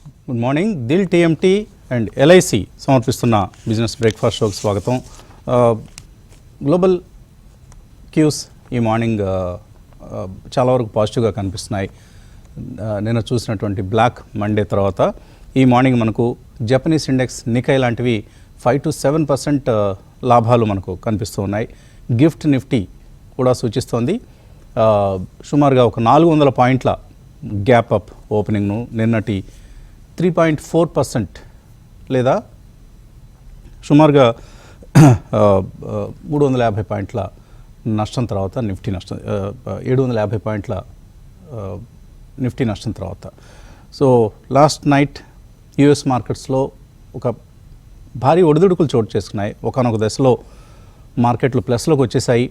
Good morning. Dil TMT and LIC సమర్పిస్తున్న business breakfast షోకి స్వాగతం. గ్లోబల్ క్యూస్ ఈ మార్నింగ్ చాలా వరకు పాజిటివ్గా కనిపిస్తున్నాయి. నిన్న చూసినటువంటి బ్లాక్ మండే తర్వాత ఈ మార్నింగ్ మనకు జపనీస్ ఇండెక్స్ నికై లాంటివి 5 to 7% లాభాలు మనకు కనిపిస్తూ ఉన్నాయి. గిఫ్ట్ నిఫ్టీ కూడా సూచిస్తోంది సుమారుగా ఒక 400 పాయింట్ల గ్యాప్ అప్ ఓపెనింగ్ను నిన్నటి 3.4% లేదా సుమారుగా 350 పాయింట్ల నష్టం తర్వాత నిఫ్టీ నష్టం 750 పాయింట్ల నిఫ్టీ నష్టం తర్వాత. సో లాస్ట్ నైట్ యుఎస్ మార్కెట్స్లో ఒక భారీ ఒడిదుడుకులు చోటు చేసుకున్నాయి. ఒకనొక దశలో మార్కెట్లు ప్లస్లోకి వచ్చేసాయి.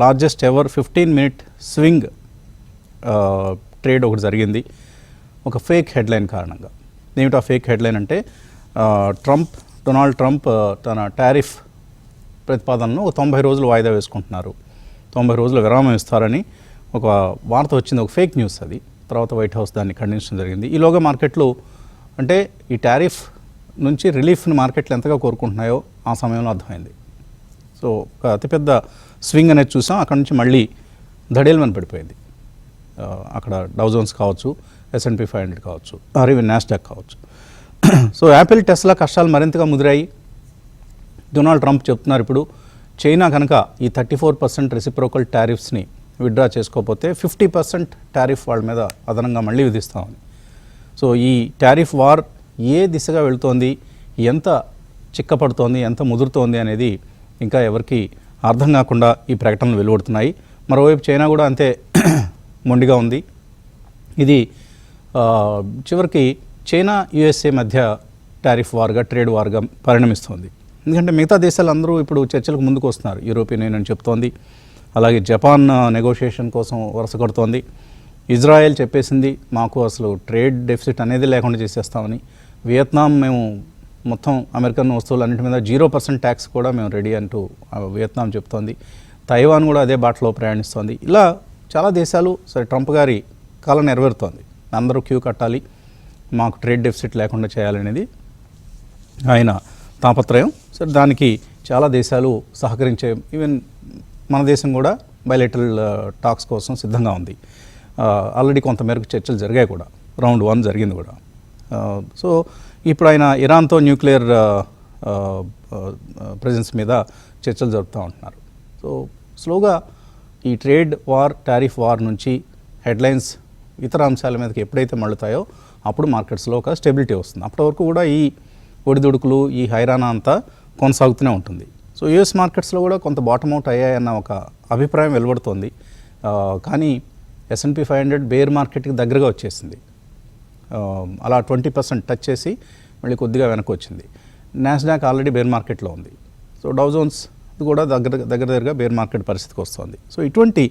Largest ever 15-minute swing trade ఒకటి జరిగింది ఒక ఫేక్ హెడ్లైన్ కారణంగా. ఏమిటా ఫేక్ హెడ్లైన్ అంటే డొనాల్డ్ ట్రంప్ తన టారిఫ్ ప్రతిపాదనను ఒక 90 రోజులు వాయిదా వేసుకుంటున్నారు, 90 రోజుల విరామం ఇస్తారని ఒక వార్త వచ్చింది, ఒక ఫేక్ న్యూస్ అది. తర్వాత వైట్ హౌస్ దాన్ని ఖండించడం జరిగింది. ఈలోగా మార్కెట్లు అంటే ఈ టారిఫ్ నుంచి రిలీఫ్ని మార్కెట్లు ఎంతగా కోరుకుంటున్నాయో ఆ సమయంలో అర్థమైంది. సో ఒక అతిపెద్ద స్వింగ్ అనేది చూసాం. అక్కడ నుంచి మళ్ళీ ధడేల్మని పడిపోయింది. అక్కడ డౌ జోన్స్ కావచ్చు, S&P 500 కావచ్చు, ఆర్ ఈవెన్ నాస్డాక్ కావచ్చు. సో యాపిల్, టెస్లా కష్టాలు మరింతగా ముదిరాయి. డొనాల్డ్ ట్రంప్ చెప్తున్నారు ఇప్పుడు చైనా కనుక ఈ 34% రెసిప్రోకల్ టారిఫ్స్ని విత్డ్రా చేసుకోకపోతే 50% టారిఫ్ వాళ్ళ మీద అదనంగా మళ్ళీ విధిస్తామని. సో ఈ టారిఫ్ వార్ ఏ దిశగా వెళుతోంది, ఎంత చిక్కపడుతోంది, ఎంత ముదురుతోంది అనేది ఇంకా ఎవరికి అర్థం కాకుండా ఈ ప్రకటనలు వెలువడుతున్నాయి. మరోవైపు చైనా కూడా అంతే మొండిగా ఉంది. ఇది చివరికి చైనా యుఎస్ఏ మధ్య టారిఫ్ వార్గా, ట్రేడ్ వార్గా పరిణమిస్తోంది. ఎందుకంటే మిగతా దేశాలు అందరూ ఇప్పుడు చర్చలకు ముందుకు వస్తున్నారు. యూరోపియన్ యూనియన్ చెప్తోంది, అలాగే జపాన్ నెగోషియేషన్ కోసం వరుస కొడుతోంది. ఇజ్రాయెల్ చెప్పేసింది మాకు అసలు ట్రేడ్ డెఫిసిట్ అనేది లేకుండా చేసేస్తామని. వియత్నాం మేము మొత్తం అమెరికన్ వస్తువులన్నింటి మీద 0% ట్యాక్స్ కూడా మేము రెడీ అంటూ వియత్నాం చెప్తోంది. తైవాన్ కూడా అదే బాటలో ప్రయాణిస్తోంది. ఇలా చాలా దేశాలు సరే ట్రంప్ గారి కాలం నెరవేరుతోంది, అందరూ క్యూ కట్టాలి, మాకు ట్రేడ్ డెఫిసిట్ లేకుండా చేయాలనేది ఆయన తాపత్రయం. సరే దానికి చాలా దేశాలు సహకరించే, ఈవెన్ మన దేశం కూడా బైలేటరల్ టాక్స్ కోసం సిద్ధంగా ఉంది. ఆల్రెడీ కొంతమేరకు చర్చలు జరిగాయి కూడా, రౌండ్ 1 జరిగింది కూడా. సో ఇప్పుడు ఆయన ఇరాన్తో న్యూక్లియర్ ప్రెజెన్స్ మీద చర్చలు జరుపుతూ ఉంటున్నారు. సో స్లోగా ఈ ట్రేడ్ వార్, టారిఫ్ వార్ నుంచి హెడ్లైన్స్ ఇతర అంశాల మీదకి ఎప్పుడైతే మళ్ళుతాయో అప్పుడు మార్కెట్స్లో ఒక స్టెబిలిటీ వస్తుంది. అప్పటి వరకు కూడా ఈ ఒడిదుడుకులు, ఈ హైరానా అంతా కొనసాగుతూనే ఉంటుంది. సో యుఎస్ మార్కెట్స్లో కూడా కొంత బాటమ్ అవుట్ అయ్యాయన్న ఒక అభిప్రాయం వెలువడుతోంది. కానీ S&P 500 బేర్ మార్కెట్కి దగ్గరగా వచ్చేసింది. అలా 20% టచ్ చేసి మళ్ళీ కొద్దిగా వెనక్కి వచ్చింది. నాస్డాక్ ఆల్రెడీ బేర్ మార్కెట్లో ఉంది. సో డౌ జోన్స్ కూడా దగ్గరగా బేర్ మార్కెట్ పరిస్థితికి వస్తుంది. సో ఇటువంటి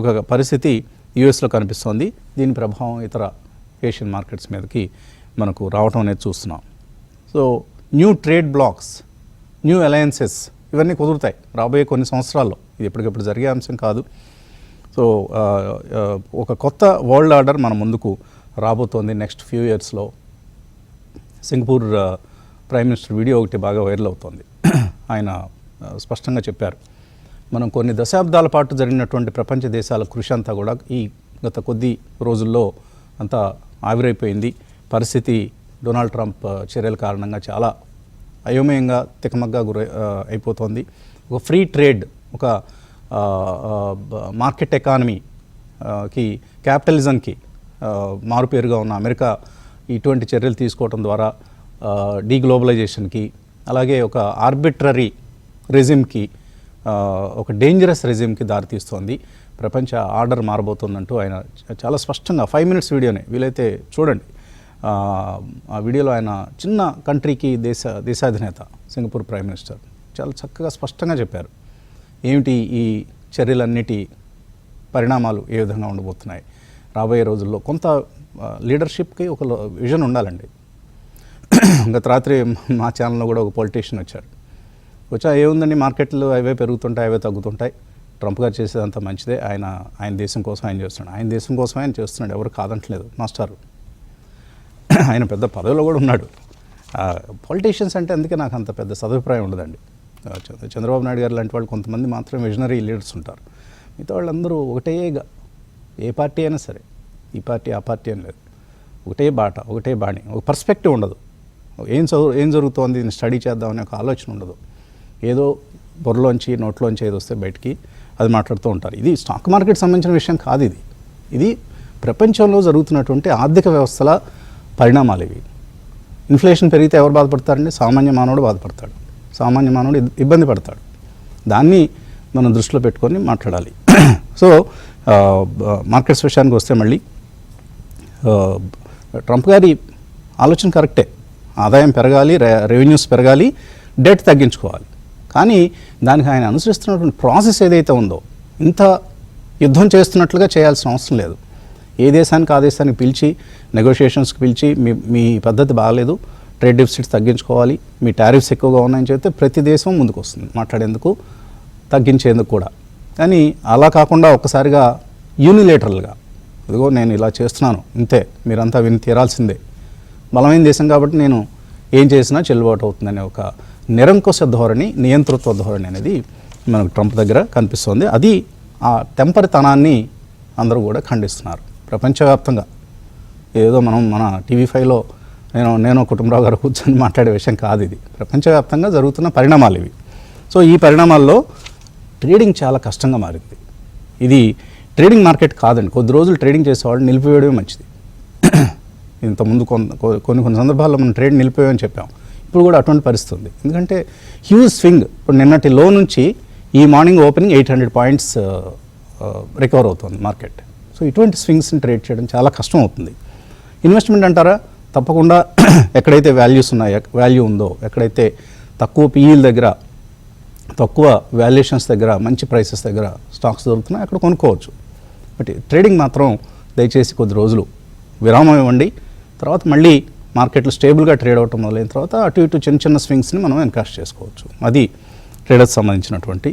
ఒక పరిస్థితి యూఎస్లో కనిపిస్తోంది. దీని ప్రభావం ఇతర ఏషియన్ మార్కెట్స్ మీదకి మనకు రావటం అనేది చూస్తున్నాం. So new trade blocks, new alliances ఇవన్నీ కుదురుతాయి రాబోయే కొన్ని సంవత్సరాల్లో. ఇది ఎప్పటికెప్పుడు జరిగే అంశం కాదు. సో ఒక కొత్త వరల్డ్ ఆర్డర్ మన ముందుకు రాబోతోంది నెక్స్ట్ ఫ్యూ ఇయర్స్లో. సింగపూర్ ప్రైమ్ మినిస్టర్ వీడియో ఒకటి బాగా వైరల్ అవుతోంది. ఆయన స్పష్టంగా చెప్పారు, మనం కొన్ని దశాబ్దాల పాటు జరిగినటువంటి ప్రపంచ దేశాల కృషి అంతా కూడా ఈ గత కొద్ది రోజుల్లో అంతా ఆవిరైపోయింది. పరిస్థితి డొనాల్డ్ ట్రంప్ చర్యల కారణంగా చాలా అయోమయంగా, తికమగ్గా అయిపోతోంది. ఒక ఫ్రీ ట్రేడ్, ఒక మార్కెట్ ఎకానమీకి, క్యాపిటలిజంకి మారుపేరుగా ఉన్న అమెరికా ఇటువంటి చర్యలు తీసుకోవడం ద్వారా డీగ్లోబలైజేషన్కి, అలాగే ఒక ఆర్బిట్రరీ రెజిమ్కి, ఒక డేంజరస్ రెజిమ్కి దారితీస్తోంది. ప్రపంచ ఆర్డర్ మారబోతుందంటూ ఆయన చాలా స్పష్టంగా 5 minutes వీడియోనే వీలైతే చూడండి. ఆ వీడియోలో ఆయన చిన్న కంట్రీకి దేశాధినేత సింగపూర్ ప్రైమ్ మినిస్టర్ చాలా చక్కగా స్పష్టంగా చెప్పారు ఏమిటి ఈ చర్యలన్నిటి పరిణామాలు ఏ విధంగా ఉండబోతున్నాయి. రాబోయే రోజుల్లో కొంత లీడర్షిప్కి ఒక విజన్ ఉండాలండి. గత రాత్రి మా ఛానల్లో కూడా ఒక పొలిటీషియన్ వచ్చారు. ఏముందండి, మార్కెట్లు అవే పెరుగుతుంటాయి, అవే తగ్గుతుంటాయి, ట్రంప్ గారు చేసేదంతా మంచిదే, ఆయన దేశం కోసం ఆయన చేస్తున్నాడు, ఆయన దేశం కోసం ఆయన చేస్తున్నాడు, ఎవరు కాదంటలేదు మాస్టారు. ఆయన పెద్ద పదవిలో కూడా ఉన్నాడు. పొలిటీషియన్స్ అంటే అందుకే నాకు అంత పెద్ద సదుపాయం ఉండదండి. చంద్రబాబు నాయుడు గారు లాంటి వాళ్ళు కొంతమంది మాత్రం విజనరీ లీడర్స్ ఉంటారు. మిగతా వాళ్ళందరూ ఒకటేగా, ఏ పార్టీ అయినా సరే, ఈ పార్టీ ఆ పార్టీ అని లేదు, ఒకటే బాట, ఒకటే బాణి, ఒక పర్స్పెక్టివ్ ఉండదు. ఏం జరుగుతోంది దీన్ని స్టడీ చేద్దామనే ఒక ఆలోచన ఉండదు. ఏదో బుర్రలోంచి నోట్లోంచి ఏదో వస్తే బయటికి అది మాట్లాడుతూ ఉంటారు. ఇది స్టాక్ మార్కెట్ సంబంధించిన విషయం కాదు. ఇది ప్రపంచంలో జరుగుతున్నటువంటి ఆర్థిక వ్యవస్థల పరిణామాలు ఇవి. ఇన్ఫ్లేషన్ పెరిగితే ఎవరు బాధపడతారండి? సామాన్య మానవుడు బాధపడతాడు, సామాన్య మానవుడు ఇబ్బంది పడతాడు. దాన్ని మనం దృష్టిలో పెట్టుకొని మాట్లాడాలి. సో మార్కెట్స్ విషయానికి వస్తే మళ్ళీ ట్రంప్ గారి ఆలోచన కరెక్టే. ఆదాయం పెరగాలి, రెవెన్యూస్ పెరగాలి, డెట్ తగ్గించుకోవాలి. కానీ దానికి ఆయన అనుసరిస్తున్నటువంటి ప్రాసెస్ ఏదైతే ఉందో, ఇంత యుద్ధం చేస్తున్నట్లుగా చేయాల్సిన అవసరం లేదు. ఏ దేశానికి ఆ దేశానికి పిలిచి నెగోషియేషన్స్కి పిలిచి మీ పద్ధతి బాగాలేదు, ట్రేడ్ డెఫిసిట్స్ తగ్గించుకోవాలి, మీ టారిఫ్స్ ఎక్కువగా ఉన్నాయని చెప్తే ప్రతి దేశం ముందుకు వస్తుంది మాట్లాడేందుకు, తగ్గించేందుకు కూడా. కానీ అలా కాకుండా ఒక్కసారిగా యూనిలేటరల్గా, ఇదిగో నేను ఇలా చేస్తున్నాను ఇంతే, మీరంతా విని తీరాల్సిందే, బలమైన దేశం కాబట్టి నేను ఏం చేసినా చెల్లుబాటు అవుతుందనే ఒక నిరంకుశ ధోరణి, నియంతృత్వ ధోరణి అనేది మనకు ట్రంప్ దగ్గర కనిపిస్తుంది. అది ఆ టెంపరితనాన్ని అందరూ కూడా ఖండిస్తున్నారు ప్రపంచవ్యాప్తంగా. ఏదో మన TV5లో నేను కుటుంబరావు గారు కూర్చొని మాట్లాడే విషయం కాదు ఇది. ప్రపంచవ్యాప్తంగా జరుగుతున్న పరిణామాలు ఇవి. సో ఈ పరిణామాల్లో ట్రేడింగ్ చాలా కష్టంగా మారింది. ఇది ట్రేడింగ్ మార్కెట్ కాదండి. కొద్ది రోజులు ట్రేడింగ్ చేసేవాళ్ళు నిలిపివేయడమే మంచిది. ఇంతకుముందు కొన్ని సందర్భాల్లో మనం ట్రేడ్ నిలిపివేయమని చెప్పాం. ఇప్పుడు కూడా అటువంటి పరిస్థితి ఉంది. ఎందుకంటే హ్యూజ్ స్వింగ్. ఇప్పుడు నిన్నటి లో నుంచి ఈ మార్నింగ్ ఓపెనింగ్ 800 పాయింట్స్ రికవర్ అవుతుంది మార్కెట్. సో ఇటువంటి స్వింగ్స్ని ట్రేడ్ చేయడం చాలా కష్టం అవుతుంది. ఇన్వెస్ట్మెంట్ అంటారా? తప్పకుండా ఎక్కడైతే వాల్యూ ఉందో, ఎక్కడైతే తక్కువ PEల దగ్గర, తక్కువ వాల్యుయేషన్స్ దగ్గర, మంచి ప్రైసెస్ దగ్గర స్టాక్స్ దొరుకుతున్నాయి, అక్కడ కొనుక్కోవచ్చు. బట్ ట్రేడింగ్ మాత్రం దయచేసి కొద్ది రోజులు విరామం ఇవ్వండి. తర్వాత మళ్ళీ మార్కెట్లు స్టేబుల్గా ట్రేడ్ అవటం మొదలైన తర్వాత అటు ఇటు చిన్న స్వింగ్స్ని మనం ఎన్కాష్ చేసుకోవచ్చు. అది ట్రేడర్స్ సంబంధించినటువంటి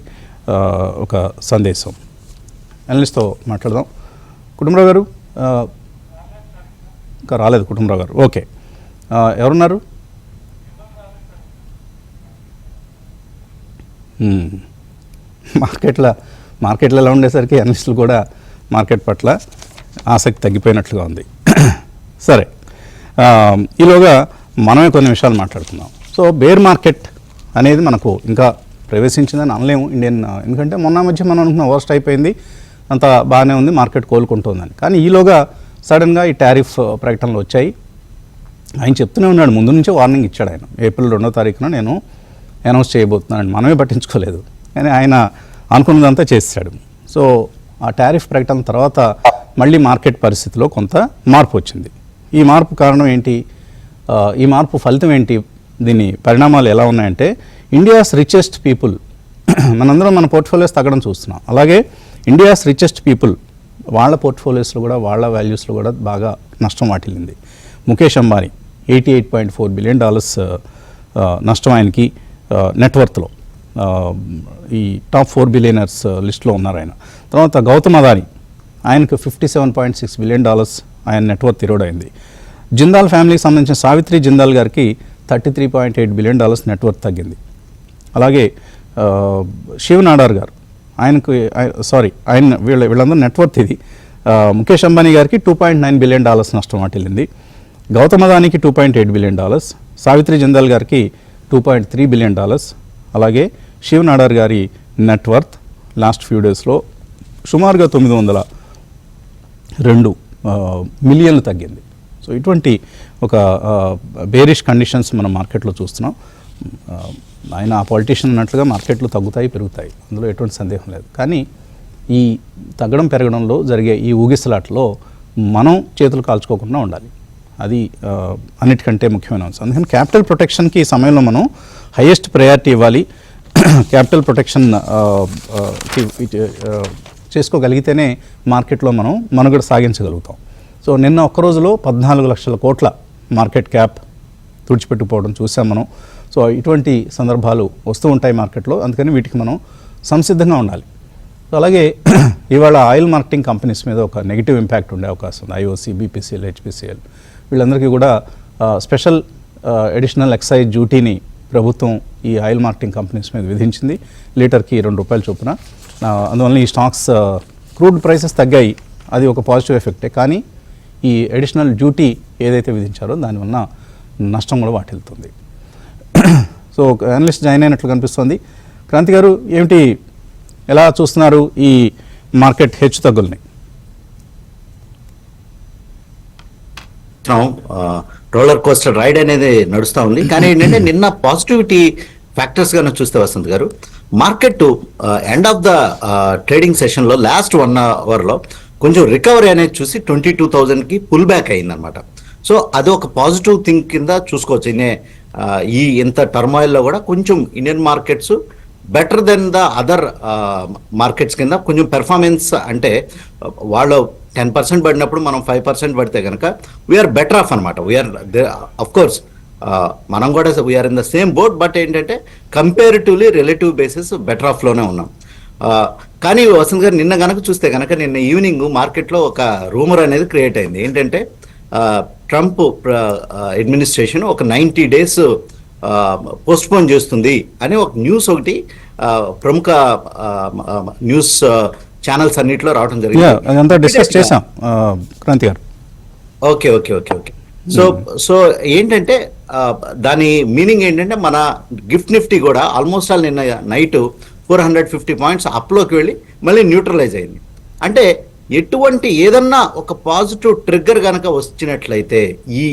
ఒక సందేశం. అనలిస్ట్తో మాట్లాడదాం. కుటుంబరావు గారు ఇంకా రాలేదు. కుటుంబరావు గారు ఓకే. ఎవరున్నారు? మార్కెట్లో ఎలా ఉండేసరికి అనలిస్టులు కూడా మార్కెట్ పట్ల ఆసక్తి తగ్గిపోయినట్లుగా ఉంది. సరే, ఈలోగా మనమే కొన్ని విషయాలు మాట్లాడుకుందాం. సో బేర్ మార్కెట్ అనేది మనకు ఇంకా ప్రవేశించిందని అనలేము ఎందుకంటే మొన్న మధ్య మనం అనుకున్న వర్స్ట్ అయిపోయింది, అంత బాగానే ఉంది, మార్కెట్ కోలుకుంటుందని. కానీ ఈలోగా సడన్గా ఈ టారిఫ్ ప్రకటనలు వచ్చాయి. ఆయన చెప్తూనే ఉన్నాడు, ముందు నుంచే వార్నింగ్ ఇచ్చాడు. ఆయన ఏప్రిల్ 2వ తారీఖున నేను అనౌన్స్ చేయబోతున్నాను, మనమే పట్టించుకోలేదు. కానీ ఆయన అనుకున్నదంతా చేశాడు. సో ఆ టారిఫ్ ప్రకటన తర్వాత మళ్ళీ మార్కెట్ పరిస్థితిలో కొంత మార్పు వచ్చింది. ఈ మార్పు కారణం ఏంటి? ఈ మార్పు ఫలితం ఏంటి? దీని పరిణామాలు ఎలా ఉన్నాయంటే, ఇండియాస్ రిచెస్ట్ పీపుల్, మనందరం మన పోర్ట్ఫోలియోస్ తగ్గడం చూస్తున్నాం. అలాగే ఇండియాస్ రిచెస్ట్ పీపుల్ వాళ్ళ పోర్ట్ఫోలియోస్లో కూడా, వాళ్ళ వాల్యూస్లో కూడా బాగా నష్టం వాటిల్లింది. ముఖేష్ అంబానీ $88.4 బిలియన్ నష్టం ఆయనకి నెట్వర్త్లో. ఈ టాప్ 4 బిలియనర్స్ లిస్ట్లో ఉన్నారు ఆయన. తర్వాత గౌతమ్ అదానీ, ఆయనకు $57.6 బిలియన్ ఆయన నెట్వర్త్ ఇరోడైంది. జిందాల్ ఫ్యామిలీకి సంబంధించిన సావిత్రి జిందాల్ గారికి $33.8 బిలియన్ నెట్వర్త్ తగ్గింది. అలాగే శివ్ నాడార్ గారు, వీళ్ళందరూ నెట్వర్త్ ఇది. ముఖేష్ అంబానీ గారికి $2.9 బిలియన్ నష్టం వాటిల్లింది. గౌతమ్ అదానీకి $2.8 బిలియన్, సావిత్రి జిందాల్ గారికి $2.3 బిలియన్. అలాగే శివ్ నాడార్ గారి నెట్వర్త్ లాస్ట్ ఫ్యూ డేస్లో సుమారుగా 902 మిలియన్లు తగ్గింది. సో ఇటువంటి ఒక బేరిష్ కండిషన్స్ మనం మార్కెట్లో చూస్తున్నాం. ఆయన ఆ పొలిటీషియన్ అన్నట్లుగా మార్కెట్లు తగ్గుతాయి, పెరుగుతాయి, అందులో ఎటువంటి సందేహం లేదు. కానీ ఈ తగ్గడం పెరగడంలో జరిగే ఈ ఊగిసలాట్లో మనం చేతులు కాల్చుకోకుండా ఉండాలి. అది అన్నిటికంటే ముఖ్యమైన అంశం. అందుకని క్యాపిటల్ ప్రొటెక్షన్కి ఈ సమయంలో మనం హైయెస్ట్ ప్రయారిటీ ఇవ్వాలి. క్యాపిటల్ ప్రొటెక్షన్ చేసుకోగలిగితేనే మార్కెట్లో మనం మనుగడ సాగించగలుగుతాం. సో నిన్న ఒక్క రోజులో 14 లక్షల కోట్ల మార్కెట్ క్యాప్ తుడిచిపెట్టుకుపోవడం చూసాం మనం. సో ఇటువంటి సందర్భాలు వస్తూ ఉంటాయి మార్కెట్లో. అందుకని వీటికి మనం సంసిద్ధంగా ఉండాలి. సో అలాగే ఇవాళ ఆయిల్ మార్కెటింగ్ కంపెనీస్ మీద ఒక నెగిటివ్ ఇంపాక్ట్ ఉండే అవకాశం ఉంది. ఐఓసి, బీపీసీఎల్, హెచ్పిసిఎల్ వీళ్ళందరికీ కూడా స్పెషల్ అడిషనల్ ఎక్సైజ్ డ్యూటీని ప్రభుత్వం ఈ ఆయిల్ మార్కెటింగ్ కంపెనీస్ మీద విధించింది, లీటర్కి ₹2 చొప్పున. అందువల్ల ఈ స్టాక్స్ క్రూడ్ ప్రైసెస్ తగ్గాయి, అది ఒక పాజిటివ్ ఎఫెక్టే. కానీ ఈ అడిషనల్ డ్యూటీ ఏదైతే విధించారో దానివల్ల నష్టం కూడా వాటిల్లుతుంది. సో అనలిస్ట్ జాయిన్ అయినట్లు కనిపిస్తుంది. క్రాంతి గారు, ఏమిటి, ఎలా చూస్తున్నారు ఈ మార్కెట్ హెచ్చు తగ్గుల్ని? రోలర్ కోస్టర్ రైడ్ అనేది నడుస్తూ ఉంది. కానీ ఏంటంటే నిన్న పాజిటివిటీ ఫ్యాక్టర్స్ గాను చూస్తే వసంత్ గారు, market end of the trading సెషన్లో లాస్ట్ 1 అవర్లో కొంచెం రికవరీ అనేది చూసి 22,000కి పుల్ బ్యాక్ అయిందనమాట. సో అది ఒక పాజిటివ్ థింగ్ కింద చూసుకోవచ్చు. ఈ ఇంత టర్మాయిల్లో కూడా కొంచెం Indian markets better then the other markets కింద కొంచెం పెర్ఫార్మెన్స్, అంటే వాళ్ళు 10% పడినప్పుడు మనం 5% పడితే కనుక వీఆర్ బెటర్ ఆఫ్ అనమాట. వీఆర్ అఫ్ కోర్స్ మనం కూడా we're in the same boat, but ఏంటంటే కంపారిటివ్లీ రిలేటివ్ బేసిస్ బెటర్ ఆఫ్లోనే ఉన్నాం. కానీ వసంత్ గారు, నిన్న కనుక చూస్తే కనుక నిన్న ఈవినింగ్ మార్కెట్లో ఒక రూమర్ అనేది క్రియేట్ అయింది. ఏంటంటే ట్రంప్ అడ్మినిస్ట్రేషన్ ఒక 90 days పోస్ట్పోన్ చేస్తుంది అని ఒక న్యూస్ ఒకటి ప్రముఖ న్యూస్ ఛానల్స్ అన్నిటిలో రావడం జరిగింది. డిస్కస్ చేసాం క్రాంతి గారు. Okay okay okay okay so ఏంటంటే దాని మీనింగ్ ఏంటంటే మన గిఫ్ట్ నిఫ్టీ కూడా ఆల్మోస్ట్ ఆల్ నిన్న నైట్ 450 points అప్లోకి వెళ్ళి మళ్ళీ న్యూట్రలైజ్ అయింది. అంటే ఎటువంటి ఏదన్నా ఒక పాజిటివ్ ట్రిగ్గర్ కనుక వచ్చినట్లయితే, ఈ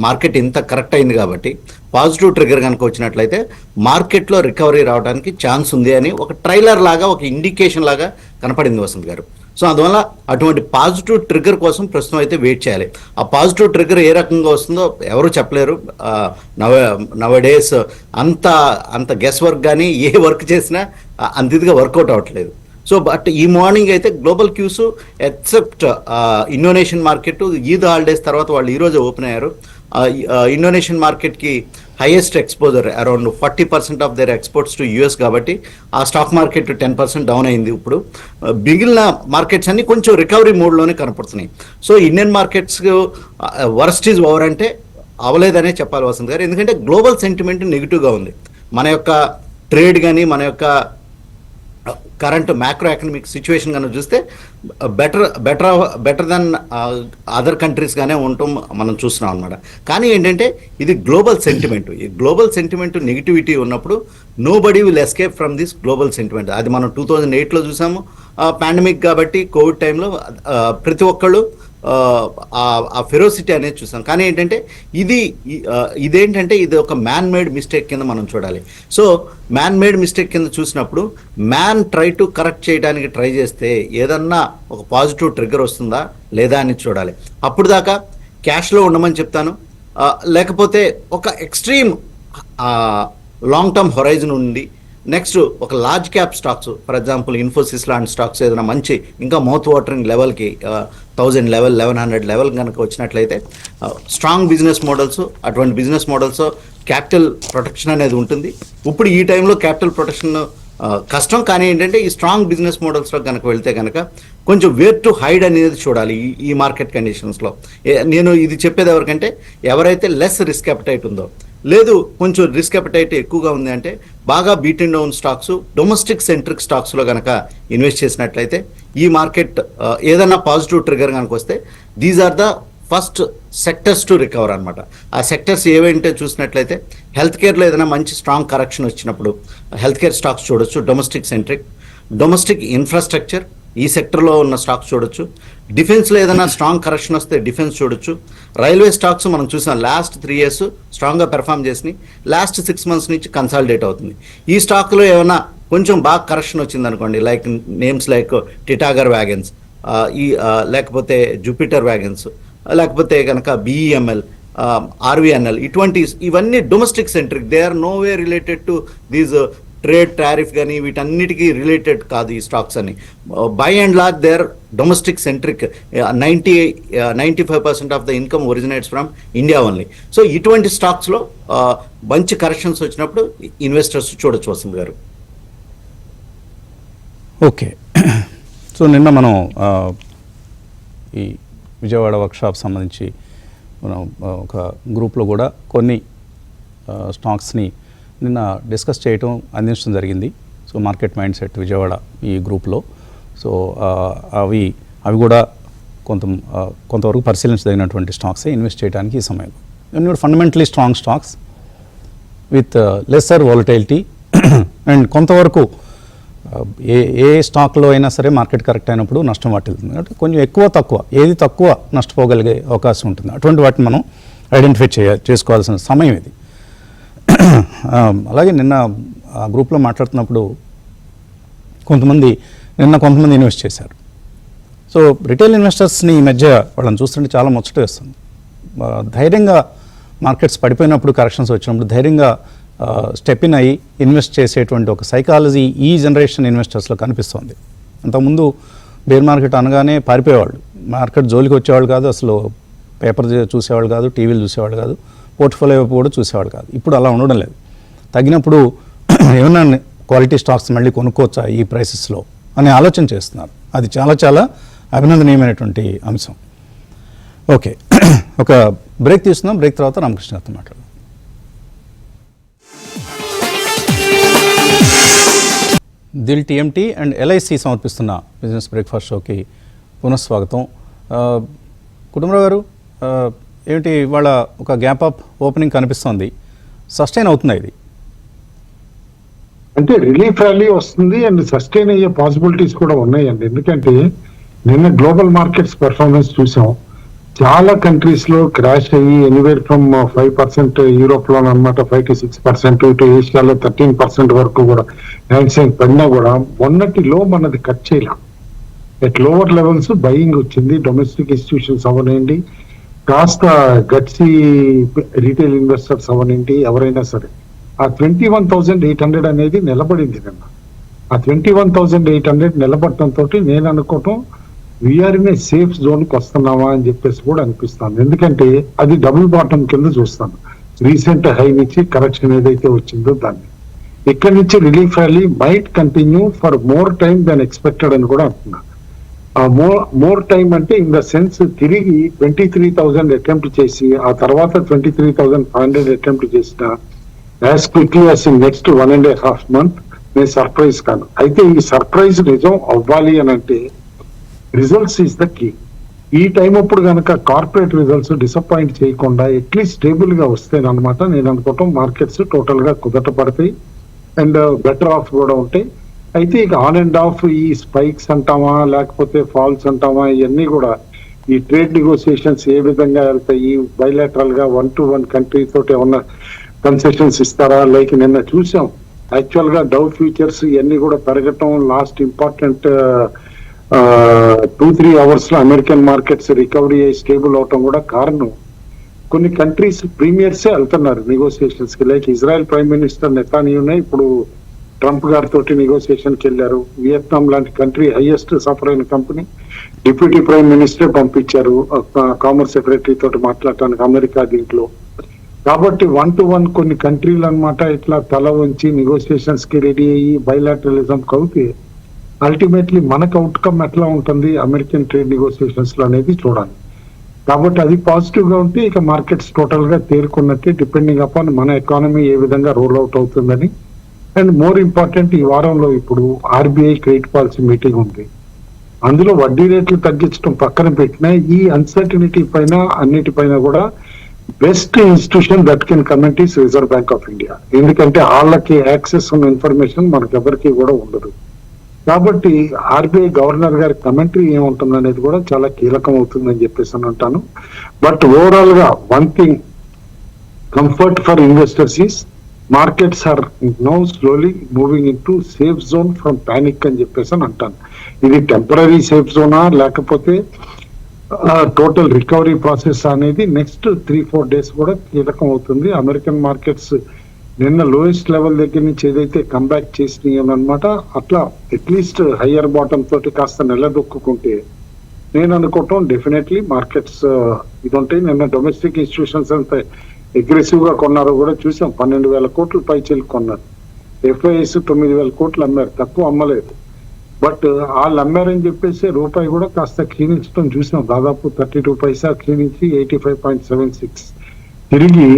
మార్కెట్ ఇంత కరెక్ట్ అయింది కాబట్టి పాజిటివ్ ట్రిగ్గర్ కనుక వచ్చినట్లయితే మార్కెట్లో రికవరీ రావడానికి ఛాన్స్ ఉంది అని ఒక ట్రైలర్ లాగా, ఒక ఇండికేషన్ లాగా కనపడింది వసంత్ గారు. సో అందువల్ల అటువంటి పాజిటివ్ ట్రిగ్గర్ కోసం ప్రస్తుతం అయితే వెయిట్ చేయాలి. ఆ పాజిటివ్ ట్రిగ్గర్ ఏ రకంగా వస్తుందో ఎవరు చెప్పలేరు. నవ డేస్ అంత గెస్ వర్క్ కానీ ఏ వర్క్ చేసినా అంత ఇదిగా వర్కౌట్ అవ్వట్లేదు. సో బట్ ఈ మార్నింగ్ అయితే global cues except Indonesian market Eid holidays తర్వాత వాళ్ళు ఈరోజు ఓపెన్ అయ్యారు. ఇండోనేషియన్ మార్కెట్కి highest exposure around 40% of their exports to US కాబట్టి ఆ స్టాక్ మార్కెట్ 10% డౌన్ అయింది. ఇప్పుడు మిగిలిన మార్కెట్స్ అన్ని కొంచెం రికవరీ మోడ్లోనే కనపడుతున్నాయి. So Indian markets worst is over అంటే అవలేదనే చెప్పాలి వసంత్ గారు. ఎందుకంటే గ్లోబల్ సెంటిమెంట్ నెగిటివ్గా ఉంది. మన యొక్క ట్రేడ్ కానీ మన యొక్క కరెంట్ మ్యాక్రో ఎకనామిక్ సిచ్యువేషన్ కనుక చూస్తే బెటర్ దెన్ అదర్ కంట్రీస్గానే ఉండటం మనం చూస్తున్నాం అనమాట. కానీ ఏంటంటే ఇది గ్లోబల్ సెంటిమెంట్. ఈ గ్లోబల్ సెంటిమెంట్ నెగిటివిటీ ఉన్నప్పుడు nobody will escape from this global sentiment. అది మనం 2008లో చూసాము, పాండమిక్ కాబట్టి కోవిడ్ టైంలో ప్రతి ఒక్కళ్ళు ఆ ఫెరోసిటీ అనేది చూసాం. కానీ ఏంటంటే ఇదేంటంటే ఇది ఒక మ్యాన్ మేడ్ మిస్టేక్ కింద మనం చూడాలి. సో మ్యాన్ మేడ్ మిస్టేక్ కింద చూసినప్పుడు మ్యాన్ ట్రై టు కరెక్ట్ చేయడానికి ట్రై చేస్తే ఏదన్నా ఒక పాజిటివ్ ట్రిగ్గర్ వస్తుందా లేదా అని చూడాలి. అప్పుడు దాకా క్యాష్లో ఉండమని చెప్తాను. లేకపోతే ఒక ఎక్స్ట్రీమ్ లాంగ్ టర్మ్ హొరైజన్ ఉండి నెక్స్ట్ ఒక large cap stocks, for example Infosys లాంటి స్టాక్స్ ఏదైనా మంచి ఇంకా మౌత్ వాటరింగ్ లెవెల్కి 1000 లెవెల్ 1100 లెవెల్ కనుక వచ్చినట్లయితే స్ట్రాంగ్ బిజినెస్ మోడల్స్, అటువంటి బిజినెస్ మోడల్స్ క్యాపిటల్ ప్రొటెక్షన్ అనేది ఉంటుంది. ఇప్పుడు ఈ టైంలో క్యాపిటల్ ప్రొటెక్షన్ కష్టం. కానీ ఏంటంటే ఈ స్ట్రాంగ్ బిజినెస్ మోడల్స్లో కనుక వెళ్తే కనుక కొంచెం వేర్ టు హైడ్ అనేది చూడాలి ఈ మార్కెట్ కండిషన్స్లో. నేను ఇది చెప్పేది ఎవరికంటే ఎవరైతే లెస్ రిస్క్ అపెటైట్ ఉందో, లేదు కొంచెం రిస్క్ అపెటైట్ ఎక్కువగా ఉంది అంటే బాగా beat and down stocks, domestic centric స్టాక్స్లో కనుక ఇన్వెస్ట్ చేసినట్లయితే ఈ మార్కెట్ ఏదన్నా పాజిటివ్ ట్రిగర్ కనుక వస్తే these are the first sectors to recover అనమాట. ఆ సెక్టర్స్ ఏవేంటే చూసినట్లయితే హెల్త్ కేర్లో ఏదైనా మంచి స్ట్రాంగ్ కరెక్షన్ వచ్చినప్పుడు హెల్త్ కేర్ స్టాక్స్ చూడొచ్చు, డొమెస్టిక్ సెంట్రిక్. డొమెస్టిక్ ఇన్ఫ్రాస్ట్రక్చర్ ఈ సెక్టర్లో ఉన్న స్టాక్స్ చూడొచ్చు. డిఫెన్స్లో ఏదైనా స్ట్రాంగ్ కరెక్షన్ వస్తే డిఫెన్స్ చూడొచ్చు. రైల్వే స్టాక్స్ మనం చూసాం లాస్ట్ 3 years స్ట్రాంగ్గా పెర్ఫామ్ చేసి లాస్ట్ 6 months నుంచి కన్సాలిడేట్ అవుతుంది. ఈ స్టాక్లో ఏమైనా కొంచెం బాగా కరెక్షన్ వచ్చింది అనుకోండి, like names like Titagarh wagons, లేకపోతే జూపిటర్ వ్యాగన్స్, లేకపోతే కనుక బిఈఎంఎల్, ఆర్వీఎన్ఎల్, ఇవన్నీ domestic centric. They are no way related to these trade tariff కానీ వీటన్నిటికీ రిలేటెడ్ కాదు ఈ స్టాక్స్ అని. By and large they are domestic centric. 95% of the income originates from India only. So ఇటువంటి స్టాక్స్లో మంచి కరెక్షన్స్ వచ్చినప్పుడు ఇన్వెస్టర్స్ చూడొచ్చు వసంత్ గారు. ఓకే, సో నిన్న మనం ఈ విజయవాడ వర్క్షాప్ సంబంధించి మనం ఒక గ్రూప్లో కూడా కొన్ని స్టాక్స్ని నిన్న డిస్కస్ చేయటం అందించడం జరిగింది. So market mind set Vijayawada ఈ గ్రూప్లో. సో అవి కూడా కొంతవరకు పరిశీలించదగినటువంటి స్టాక్సే ఇన్వెస్ట్ చేయడానికి ఈ సమయం. ఇవన్నీ కూడా fundamentally strong stocks with lesser volatility and కొంతవరకు ఏ స్టాక్లో అయినా సరే మార్కెట్ కరెక్ట్ అయినప్పుడు నష్టం వాటిల్తుంది. అంటే కొంచెం తక్కువ ఏది తక్కువ నష్టపోగలిగే అవకాశం ఉంటుంది. అటువంటి వాటిని మనం ఐడెంటిఫై చేసుకోవాల్సిన సమయం ఇది. అలాగే నిన్న ఆ గ్రూప్లో మాట్లాడుతున్నప్పుడు కొంతమంది ఇన్వెస్ట్ చేశారు. సో రిటైల్ ఇన్వెస్టర్స్ని ఈ మధ్య వాళ్ళని చూస్తుంటే చాలా ముచ్చట వేస్తుంది. ధైర్యంగా మార్కెట్స్ పడిపోయినప్పుడు, కరెక్షన్స్ వచ్చినప్పుడు ధైర్యంగా స్టెప్ ఇన్ అయ్యి ఇన్వెస్ట్ చేసేటువంటి ఒక సైకాలజీ ఈ జనరేషన్ ఇన్వెస్టర్స్లో కనిపిస్తుంది. అంతకుముందు బేర్ మార్కెట్ అనగానే పారిపోయేవాళ్ళు, మార్కెట్ జోలికి వచ్చేవాళ్ళు కాదు, అసలు పేపర్ చూసేవాళ్ళు కాదు, టీవీలు చూసేవాళ్ళు కాదు, పోర్ట్ఫోలియో కూడా చూసేవాళ్ళు కాదు. ఇప్పుడు అలా ఉండడం లేదు. తగ్గినప్పుడు ఏమన్నా క్వాలిటీ స్టాక్స్ మళ్ళీ కొనుక్కోవచ్చా ఈ ప్రైసెస్లో అని ఆలోచన చేస్తున్నారు. అది చాలా చాలా అభినందనీయమైనటువంటి అంశం. ఓకే, ఒక బ్రేక్ తీసుకుందాం. బ్రేక్ తర్వాత రామకృష్ణ గారితో మాట్లాడదాం. దిల్ టీఎంటీ అండ్ ఎల్ఐసి సమర్పిస్తున్న బిజినెస్ బ్రేక్ఫాస్ట్ షోకి పునఃస్వాగతం. కుటుంబరావు గారు, ఏమిటి ఇవాళ ఒక గ్యాప్ అప్ ఓపెనింగ్ కనిపిస్తోంది, సస్టైన్ అవుతుందా ఇది? అంటే రిలీఫ్ ర్యాలీ వస్తుంది అండ్ సస్టైన్ అయ్యే పాసిబిలిటీస్ కూడా ఉన్నాయండి. ఎందుకంటే నిన్న గ్లోబల్ మార్కెట్స్ పెర్ఫార్మెన్స్ చూసాం. చాలా కంట్రీస్ లో క్రాష్ అయ్యి ఎనీవేర్ ఫ్రమ్ 5%, యూరోప్ లో అనమాట 5 to 6%, ఇటు ఏషియాలో 13% వరకు కూడా హ్యాండ్సైన్ పడినా కూడా మొన్నటిలో మనది కట్ చేయలేం. ఎట్ లోవర్ లెవెల్స్ బయింగ్ వచ్చింది. డొమెస్టిక్ ఇన్స్టిట్యూషన్స్ అవనండి, కాస్త గట్సీ రీటైల్ ఇన్వెస్టర్స్ అవనండి, ఎవరైనా సరే ఆ 21,800 అనేది నిలబడింది నిన్న. ఆ 21,800 నిలబడటంతో నేను అనుకోవటం వీఆర్ ఇన్ ఏ సేఫ్ జోన్కి వస్తున్నావా అని చెప్పేసి కూడా అనిపిస్తాను. ఎందుకంటే అది డబుల్ బాటమ్ కింద చూస్తాను. రీసెంట్ హై నుంచి కరెక్షన్ ఏదైతే వచ్చిందో దాన్ని ఇక్కడి నుంచి relief rally might continue for more time then expected అని కూడా అంటున్నా. మోర్ టైమ్ అంటే ఇన్ ద సెన్స్ తిరిగి 23,000 అటెంప్ట్ చేసి ఆ తర్వాత 23,500 అటెంప్ట్ చేసిన as quickly as in next 1.5 months నేను సర్ప్రైజ్ కాను. అయితే ఈ సర్ప్రైజ్ నిజం అవ్వాలి అని అంటే రిజల్ట్స్ ఈస్ ద కీ. ఈ టైం అప్పుడు కనుక కార్పొరేట్ రిజల్ట్స్ డిసప్పాయింట్ చేయకుండా అట్లీస్ట్ స్టేబుల్ గా వస్తేనమాట నేను అనుకోవటం మార్కెట్స్ టోటల్ గా కుదట పడతాయి అండ్ బెటర్ ఆఫ్ కూడా ఉంటాయి. అయితే ఇక ఆన్ అండ్ ఆఫ్ ఈ స్పైక్స్ అంటామా లేకపోతే ఫాల్స్ అంటామా ఇవన్నీ కూడా ఈ ట్రేడ్ నెగోసియేషన్స్ ఏ విధంగా వెళ్తాయి, బైలాటరల్ గా 1-to-1 కంట్రీ తోటి ఏమన్నా కన్సెషన్స్ ఇస్తారా? లైక్ నిన్న చూసాం యాక్చువల్ గా డౌ ఫ్యూచర్స్ ఇవన్నీ కూడా పెరగటం, లాస్ట్ ఇంపార్టెంట్ 2-3 hours లో అమెరికన్ మార్కెట్స్ రికవరీ అయ్యి స్టేబుల్ అవటం కూడా కారణం కొన్ని కంట్రీస్ ప్రీమియర్సే వెళ్తున్నారు నెగోసియేషన్స్ కి. లైక్ ఇజ్రాయెల్ ప్రైమ్ మినిస్టర్ నెతాన్యాహునే ఇప్పుడు ట్రంప్ గారితో నెగోసియేషన్కి వెళ్ళారు. వియత్నాం లాంటి కంట్రీ హైయెస్ట్ సఫర్ అయిన కంపెనీ డిప్యూటీ ప్రైమ్ మినిస్టర్ పంపించారు కామర్స్ సెక్రటరీ తోటి మాట్లాడటానికి అమెరికా దీంట్లో. కాబట్టి 1-to-1 కొన్ని కంట్రీలు అనమాట ఇట్లా తల వంచి నెగోసియేషన్స్ కి రెడీ అయ్యి బైలాటరలిజం కవితే అల్టిమేట్లీ మనకు అవుట్కమ్ ఎట్లా ఉంటుంది అమెరికన్ ట్రేడ్ నెగోసియేషన్స్ లో అనేది చూడాలి. కాబట్టి అది పాజిటివ్ గా ఉంటే ఇక మార్కెట్స్ టోటల్ గా తేరుకున్నట్టే డిపెండింగ్ అపాన్ మన ఎకానమీ ఏ విధంగా రోల్ అవుట్ అవుతుందని. అండ్ మోర్ ఇంపార్టెంట్ ఈ వారంలో ఇప్పుడు ఆర్బీఐ క్రెడిట్ పాలసీ మీటింగ్ ఉంది. అందులో వడ్డీ రేట్లు తగ్గించడం పక్కన పెట్టినా ఈ అన్సర్టనిటీ పైన అన్నిటిపైన కూడా best institution that can comment is reserve bank of India. ఎందుకంటే వాళ్ళకి యాక్సెస్ ఉన్న ఇన్ఫర్మేషన్ మనకి ఎవరికి కూడా ఉండదు. కాబట్టి ఆర్బీఐ గవర్నర్ గారి కమెంటరీ ఏముంటుంది అనేది కూడా చాలా కీలకం అవుతుందని చెప్పేసి అని అంటాను. బట్ ఓవరాల్ గా one thing comfort for investors is markets are now slowly moving in to safe zone from panic అని చెప్పేసి అని అంటాను. ఇది టెంపరీ సేఫ్ జోనా లేకపోతే టోటల్ రికవరీ ప్రాసెస్ అనేది నెక్స్ట్ 3-4 days కూడా కీలకం అవుతుంది. అమెరికన్ మార్కెట్స్ నిన్న లోయెస్ట్ లెవెల్ దగ్గర నుంచి ఏదైతే కంబ్యాక్ చేసినాయి అనమాట అట్లా అట్లీస్ట్ హయ్యర్ బాటమ్ తోటి కాస్త నిలదొక్కుంటే నేను అనుకోవటం డెఫినెట్లీ మార్కెట్స్ ఇది ఉంటాయి. నిన్న డొమెస్టిక్ ఇన్స్టిట్యూషన్స్ అంత అగ్రెసివ్ గా కొన్నారో కూడా చూసాం. 12,000 కోట్లు పైచీలు కొన్నారు. ఎఫ్ఐఎస్ 9,000 కోట్లు అమ్మారు, తక్కువ అమ్మలేదు. బట్ వాళ్ళు అమ్మారని చెప్పేసి రూపాయి కూడా కాస్త క్షీణించడం చూసినాం. దాదాపు 32 పైసా క్షీణించి 85.76 తిరిగి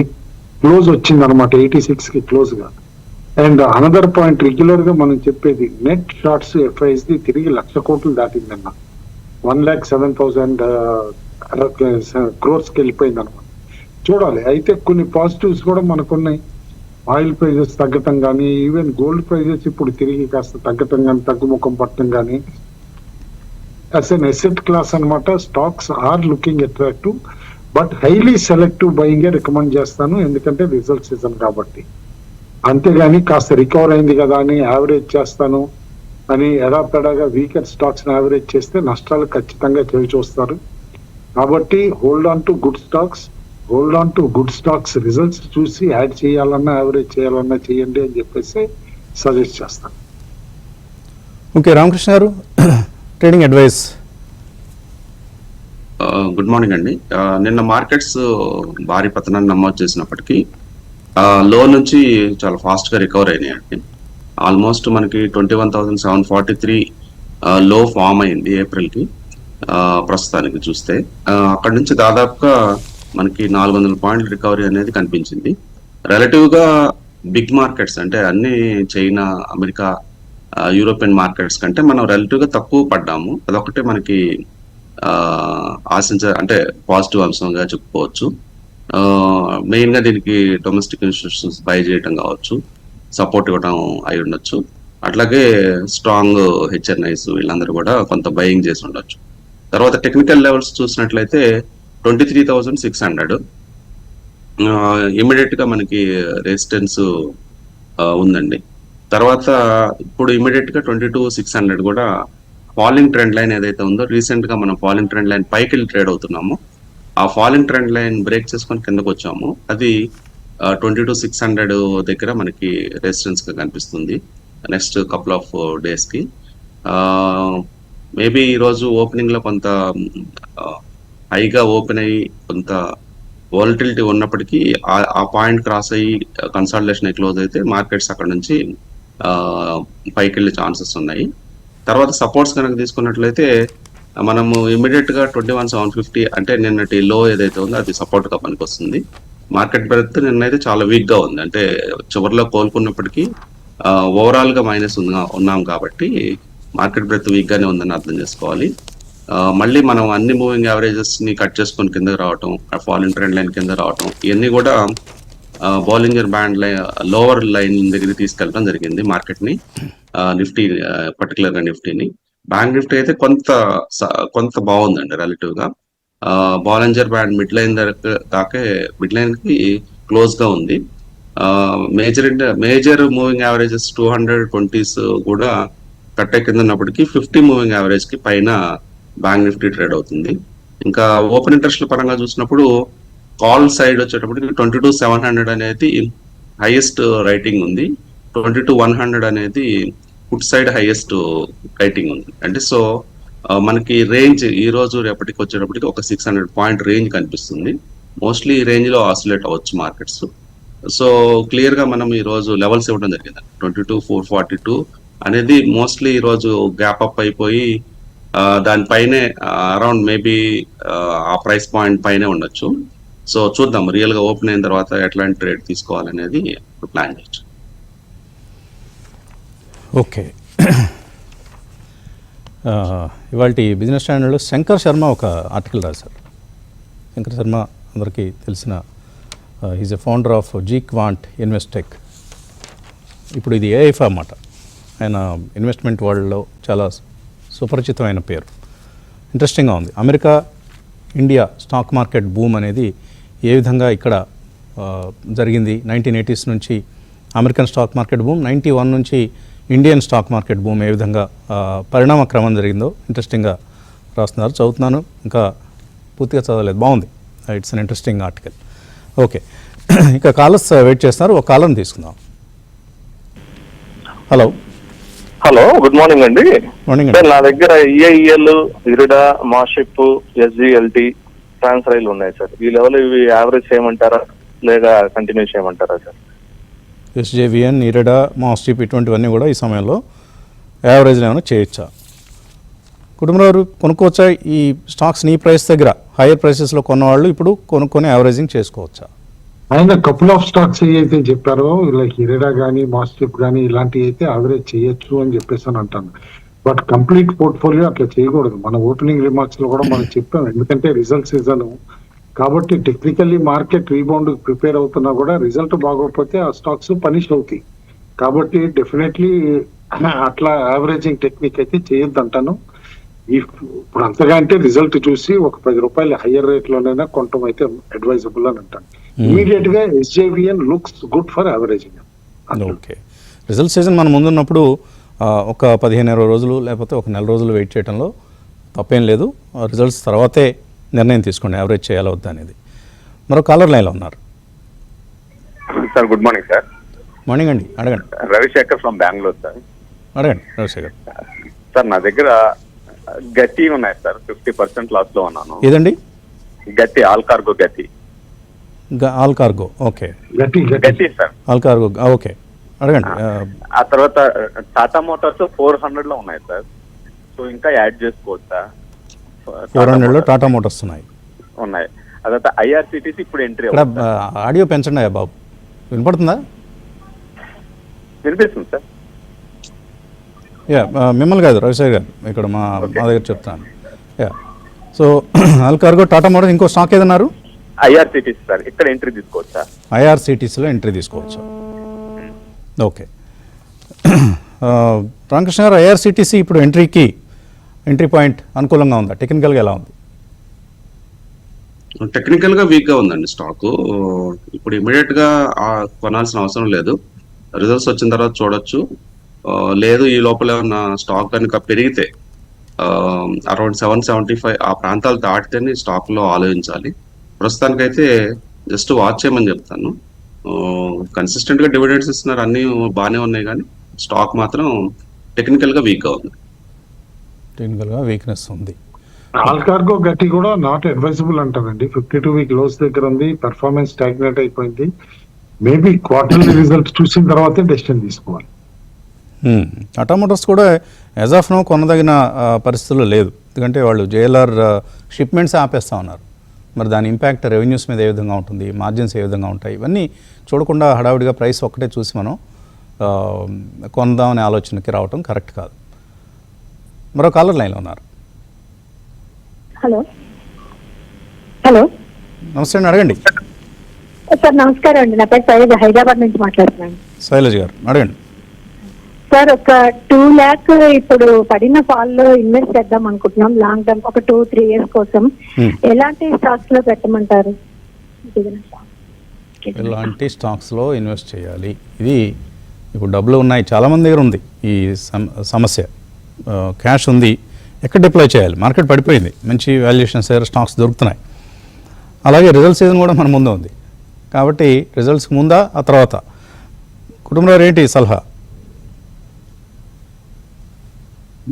క్లోజ్ వచ్చింది అనమాట, 86 కి క్లోజ్ గా. అండ్ అనదర్ పాయింట్, రెగ్యులర్ గా మనం చెప్పేది నెట్ షార్ట్స్ ఎఫ్ఐఎస్ ది తిరిగి 1,00,000 కోట్లు దాటిందన్న. 1,07,000 క్రోర్స్ కి వెళ్ళిపోయింది అనమాట. చూడాలి. అయితే కొన్ని పాజిటివ్స్ కూడా మనకున్నాయి. ఆయిల్ ప్రైజెస్ తగ్గటం కానీ, ఈవెన్ గోల్డ్ ప్రైజెస్ ఇప్పుడు తిరిగి కాస్త తగ్గటం కానీ, తగ్గుముఖం పట్టడం కానీ, యాజ్ అన్ ఎసెట్ క్లాస్ అనమాట stocks are looking attractive. But highly selective buying recommend చేస్తాను, ఎందుకంటే రిజల్ట్ సీజన్ కాబట్టి. అంతేగాని కాస్త రికవర్ అయింది కదా అని యావరేజ్ చేస్తాను అని ఎడాపెడాగా వీకెండ్ స్టాక్స్ యావరేజ్ చేస్తే నష్టాలు ఖచ్చితంగా చవి చూస్తారు. కాబట్టి hold on to good stocks, hold on to good stocks, results చూసి యాడ్ చేయాలన్నా యావరేజ్ చేయాలన్నా చేయండి అని చెప్పేసి సజెస్ట్ చేస్తాను. ఓకే రామకృష్ణ గారు, ట్రేడింగ్ అడ్వైస్. గుడ్ మార్నింగ్ అండి. నిన్న మార్కెట్స్ భారీ పతనాన్ని నమోదు చేసినప్పటికీ లో నుంచి చాలా ఫాస్ట్గా రికవర్ అయినాయండి. ఆల్మోస్ట్ మనకి 21,743 లో ఫామ్ అయింది ఏప్రిల్కి. ప్రస్తుతానికి చూస్తే అక్కడి నుంచి దాదాపుగా మనకి 400 పాయింట్ల రికవరీ అనేది కనిపించింది. రిలేటివ్గా బిగ్ మార్కెట్స్ అంటే అన్ని చైనా, అమెరికా, యూరోపియన్ మార్కెట్స్ కంటే మనం రిలేటివ్గా తక్కువ పడ్డాము. అదొకటే మనకి అంటే పాజిటివ్ అంశంగా చెప్పుకోవచ్చు. మెయిన్గా దీనికి డొమెస్టిక్ ఇన్స్టిట్యూషన్స్ బై చేయడం కావచ్చు, సపోర్ట్ ఇవ్వడం అయి ఉండొచ్చు. అట్లాగే స్ట్రాంగ్ హెచ్ఎన్ఐస్ వీళ్ళందరూ కూడా కొంత బయింగ్ చేసి ఉండొచ్చు. తర్వాత టెక్నికల్ లెవెల్స్ చూసినట్లయితే 23,600 ఇమీడియట్ గా మనకి రెసిస్టెన్స్ ఉందండి. తర్వాత ఇప్పుడు ఇమీడియట్ గా 22,600 కూడా ఫాలింగ్ ట్రెండ్ లైన్ ఏదైతే ఉందో, రీసెంట్ గా మనం ఫాలింగ్ ట్రెండ్ లైన్ పైకి వెళ్ళి ట్రేడ్ అవుతున్నాము. ఆ ఫాలింగ్ ట్రెండ్ లైన్ బ్రేక్ చేసుకొని కిందకు వచ్చాము. అది 22,600 దగ్గర మనకి రెసిస్టెన్స్ గా కనిపిస్తుంది నెక్స్ట్ కపుల్ ఆఫ్ డేస్ కి. మేబీ ఈరోజు ఓపెనింగ్ లో కొంత హైగా ఓపెన్ అయ్యి కొంత వాలటిలిటీ ఉన్నప్పటికీ ఆ పాయింట్ క్రాస్ అయ్యి కన్సాలిడేషన్ అయి క్లోజ్ అయితే మార్కెట్స్ అక్కడ నుంచి పైకి వెళ్ళే ఛాన్సెస్ ఉన్నాయి. తర్వాత సపోర్ట్స్ కనుక తీసుకున్నట్లయితే మనము ఇమీడియట్ గా 21,750 అంటే నిన్నటి లో ఏదైతే ఉందో అది సపోర్ట్ గా పనికొస్తుంది. మార్కెట్ బ్రెత్ నిన్నైతే చాలా వీక్ గా ఉంది, అంటే చివరిలో కోలుకున్నప్పటికీ ఓవరాల్ గా మైనస్ ఉన్నాం కాబట్టి మార్కెట్ బ్రెత్ వీక్ గానే ఉందని అర్థం చేసుకోవాలి. మళ్ళీ మనం అన్ని మూవింగ్ యావరేజెస్ ని కట్ చేసుకొని కిందకి రావటం, ఫాలింగ్ ట్రెండ్ లైన్ కింద రావటం, ఇవన్నీ కూడా Bollinger band line lower line దగ్గర తీసుకెళ్ళడం జరిగింది మార్కెట్ ని. నిఫ్టీ పర్టికులర్ గా నిఫ్టీని, బ్యాంక్ నిఫ్టీ అయితే కొంత బాగుందండి రిలేటివ్ గా. బౌలింజర్ బ్యాండ్ మిడ్ లైన్ దాకే మిడ్ లైన్ కి క్లోజ్ గా ఉంది. మేజర్ మూవింగ్ యావరేజెస్ 220s కూడా కట్టే కింద ఉన్నప్పటికీ 50 మూవింగ్ యావరేజ్ కి పైన బ్యాంక్ నిఫ్టీ ట్రేడ్ అవుతుంది. ఇంకా ఓపెన్ ఇంట్రెస్ట్ పరంగా చూసినప్పుడు కాల్ సైడ్ వచ్చేటప్పటికి 22,700 అనేది హైయెస్ట్ రైటింగ్ ఉంది, 22,100 అనేది ఫుట్ సైడ్ హైయెస్ట్ రైటింగ్ ఉంది. అంటే సో మనకి రేంజ్ ఈ రోజు రేపటికి వచ్చేటప్పటికి ఒక 600 పాయింట్ రేంజ్ కనిపిస్తుంది. మోస్ట్లీ ఈ రేంజ్ లో ఆసిలేట్ అవ్వచ్చు మార్కెట్స్. సో క్లియర్ గా మనం ఈ రోజు లెవెల్స్ ఇవ్వడం జరిగింది. 22,442 అనేది మోస్ట్లీ ఈ రోజు గ్యాప్ అప్ అయిపోయి దానిపైనే అరౌండ్ మేబీ ఆ ప్రైస్ పాయింట్ పైనే ఉండొచ్చు. సో చూద్దాం రియల్ గా ఓపెన్ అయిన తర్వాత ఎట్లాంటి ట్రేడ్ తీసుకోవాలనేది ప్లాన్ చేయొచ్చు. ఓకే, ఇవాళ బిజినెస్ స్టాండర్డ్లో శంకర్ శర్మ ఒక ఆర్టికల్ రాశారు. శంకర్ శర్మ అందరికీ తెలిసిన ఈజ్ ఎ ఫౌండర్ ఆఫ్ జీక్వాంట్ ఇన్వెస్టెక్. ఇప్పుడు ఇది ఏఐ ఫామ్ అన్నమాట. ఆయన ఇన్వెస్ట్మెంట్ వరల్డ్లో చాలా సుపరిచితమైన పేరు. ఇంట్రెస్టింగ్గా ఉంది. America India stock market boom అనేది ఏ విధంగా ఇక్కడ జరిగింది, 1980s నుంచి అమెరికన్ స్టాక్ మార్కెట్ బూమ్, 91 నుంచి ఇండియన్ స్టాక్ మార్కెట్ బూమ్ ఏ విధంగా పరిణామ క్రమం జరిగిందో ఇంట్రెస్టింగ్గా రాస్తున్నారు. చదువుతున్నాను, ఇంకా పూర్తిగా చదవలేదు. బాగుంది, it's an interesting article. Okay, ఇంకా కాలర్స్ వెయిట్ చేస్తున్నారు. ఒక కాలర్ని తీసుకుందాం. హలో హలో, గుడ్ మార్నింగ్ అండి. మార్నింగ్ సార్, నా దగ్గర ఈఐఎల్, ఇరిడా, మాషిప్, ఎస్జిఎల్టీ, ట్రాన్స్రైల్ ఉన్నాయి సార్. ఈ లెవెల్ ఇవి యావరేజ్ చేయమంటారా లేక కంటిన్యూ చేయమంటారా సార్? ఎస్జేవిఎన్, ఇరిడా, మాస్టిప్ ఇటువంటివన్నీ కూడా ఈ సమయంలో యావరేజ్లో ఏమైనా చేయొచ్చా? కుటుంబంలో కొనుక్కోవచ్చా ఈ స్టాక్స్ నీ ప్రైస్ దగ్గర హైయర్ ప్రైసెస్లో కొన్నవాళ్ళు ఇప్పుడు కొనుక్కొని యావరేజింగ్ చేసుకోవచ్చా? ఆయన కపుల్ ఆఫ్ స్టాక్స్ ఏవైతే చెప్పారో లైక్ ఇరెడా కానీ మాస్టిప్ కానీ ఇలాంటివి అయితే యావరేజ్ చేయొచ్చు అని చెప్పేసి అని అంటాను. బట్ కంప్లీట్ పోర్ట్ఫోలియో అట్లా చేయకూడదు. మన ఓపెనింగ్ రిమార్క్స్ లో కూడా మనం చెప్పాం, ఎందుకంటే రిజల్ట్ సీజన్ కాబట్టి టెక్నికల్లీ మార్కెట్ రీబౌండ్ ప్రిపేర్ అవుతున్నా కూడా రిజల్ట్ బాగోకపోతే ఆ స్టాక్స్ పనిష్ అవుతాయి. కాబట్టి డెఫినెట్లీ అట్లా యావరేజింగ్ టెక్నిక్ అయితే చేయొద్దు అంటాను. ఇప్పుడు అంతగా అంటే రిజల్ట్ చూసి ఒక 10 రూపాయలు హయ్యర్ రేట్ లోనైనా కొనటం అయితే అడ్వైజబుల్ అని అంటాను. ఇమీడియట్ గా SJVN looks good for averaging. Okay, result season మన ముందున్నప్పుడు ఒక 15-20 రోజులు లేకపోతే ఒక నెల రోజులు వెయిట్ చేయడంలో తప్పేం లేదు. రిజల్ట్స్ తర్వాతే నిర్ణయం తీసుకోండి యావరేజ్ చేయాలో వద్దా అనేది. మరో కాలర్ లైన్లో ఉన్నారు. Sir good morning sir. Morning అండి, అడగండి. Ravi Shekhar from Bengaluru sir. అడగండి రవిశేఖర్. సార్ నా దగ్గర గట్టి ఉన్నాయి సార్, 50% లాస్ లో ఉన్నాను. ఏదండి? గట్టి, ఆల్ కార్గో గట్టి. All cargo, okay. గట్టి సార్, ఆల్ కార్గో, ఓకే, అడగండి. ఆ తర్వాత టాటా మోటార్స్ 400 లో ఉన్నాయి సార్. సో ఇంకా యాడ్ చేసుకోవచ్చా? 400లో టాటా మోటార్స్ ఉన్నాయి. ఆ తర్వాత ఐఆర్సిటిసి ఇప్పుడు ఎంట్రీ. ఇక్కడ ఆడియో పెంచండి అయ్యా బాబు, వినపడుతుందా? వినిపిస్తుంది సార్. యా, మిమ్మల్ని కాదు రవిశేఖర్ గారు, ఇక్కడ మా దగ్గర చెప్తాను. Yeah, so all cargo, Tata Motors, ఇంకో స్టాక్ ఏదన్నారు? ఐఆర్సిటిసి సార్, ఇక్కడ ఎంట్రీ తీసుకోవచ్చా? ఐఆర్సిటీసీలో ఎంట్రీ తీసుకోవచ్చు. ఓకే, రామకృష్ణ గారు, ఐఆర్సిటీసీ ఇప్పుడు ఎంట్రీ పాయింట్ అనుకూలంగా ఉందా? టెక్నికల్గా ఎలా ఉంది? టెక్నికల్గా వీక్గా ఉందండి స్టాకు. ఇప్పుడు ఇమీడియట్గా కొనాల్సిన అవసరం లేదు. రిజల్ట్స్ వచ్చిన తర్వాత చూడొచ్చు. లేదు ఈ లోపల ఏమన్నా స్టాక్ కనుక పెరిగితే అరౌండ్ 775 ఆ ప్రాంతాలు దాటితేనే స్టాక్లో ఆలోచించాలి. ప్రస్తుతానికైతే జస్ట్ వాచ్ చేయమని చెప్తాను. కన్సిస్టెంట్గా డివిడెండ్స్ ఇస్తున్నారు, అన్నీ బాగానే ఉన్నాయి, కానీ స్టాక్ మాత్రం టెక్నికల్గా వీక్గా ఉంది. టెక్నికల్గా వీక్నెస్ ఉంది. ఆల్ కార్గో గట్టి కూడా నాట్ అడ్వైజబుల్ అంటారండి. 52 వీక్ లోస్ దగ్గర ఉంది, పర్ఫార్మెన్స్ స్టాగ్నేట్ అయిపోయింది. మేబీ క్వార్టర్లీ రిజల్ట్ చూసిన తర్వాతే డెసిషన్ తీసుకోవాలి. టాటా మోటార్స్ కూడా యాజ్ ఆఫ్ నో కొనదగిన పరిస్థితుల్లో లేదు, ఎందుకంటే వాళ్ళు జేఎల్ఆర్ షిప్మెంట్స్ ఆపేస్తూ ఉన్నారు. మరి దాని ఇంపాక్ట్ రెవెన్యూస్ మీద ఏ విధంగా ఉంటుంది, మార్జిన్స్ ఏ విధంగా ఉంటాయి, ఇవన్నీ చూడకుండా హడావుడిగా ప్రైస్ ఒక్కటే చూసి మనం కొందామనే ఆలోచనకి రావటం కరెక్ట్ కాదు. మరో కాలర్ లైన్లో ఉన్నారు. హలో హలో, నమస్తే అండి, అడగండి. సార్ నమస్కారం అండి, నా పేరు శైలజ, హైదరాబాద్ నుంచి మాట్లాడుతున్నాను. శైలజ గారు, అడగండి. సార్ ఒక 2 lakh ఇప్పుడు పడిన ఫాల్ లో ఇన్వెస్ట్ చేద్దాం అనుకుంటున్నాం, లాంగ్ టర్మ్ ఒక 2-3 years కోసం. ఎలాంటి స్టాక్స్ లో పెట్టమంటారు? ఎలాంటి స్టాక్స్లో ఇన్వెస్ట్ చేయాలి? ఇది ఇప్పుడు డబ్బులు ఉన్నాయి, చాలామంది దగ్గర ఉంది ఈ సమస్య. క్యాష్ ఉంది, ఎక్కడ డిప్లాయ్ చేయాలి? మార్కెట్ పడిపోయింది, మంచి వాల్యుయేషన్స్ దగ్గర స్టాక్స్ దొరుకుతున్నాయి. అలాగే రిజల్ట్ సీజన్ కూడా మన ముందు ఉంది, కాబట్టి రిజల్ట్స్కి ముందా ఆ తర్వాత? కుటుంబంలో ఏంటి సలహా?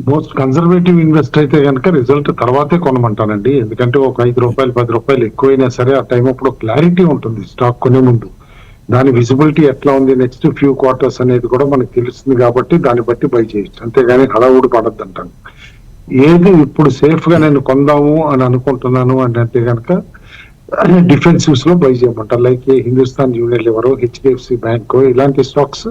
మోస్ట్ కన్జర్వేటివ్ ఇన్వెస్ట్ అయితే కనుక రిజల్ట్ తర్వాతే కొనమంటానండి. ఎందుకంటే ఒక 5 రూపాయలు 10 రూపాయలు ఎక్కువైనా సరే ఆ టైం అప్పుడు క్లారిటీ ఉంటుంది స్టాక్ కొనే ముందు. దాని విజిబిలిటీ ఎట్లా ఉంది నెక్స్ట్ ఫ్యూ క్వార్టర్స్ అనేది కూడా మనకు తెలుస్తుంది, కాబట్టి దాన్ని బట్టి బై చేయొచ్చు. అంతేగాని హడావుడి పడద్దు అంటాను. ఏది ఇప్పుడు సేఫ్ గా నేను కొందాము అని అనుకుంటున్నాను అని అంటే కనుక డిఫెన్సివ్స్ లో బై చేయమంటారు. Like Hindustan Unilever, HDFC bank, ఇలాంటి స్టాక్స్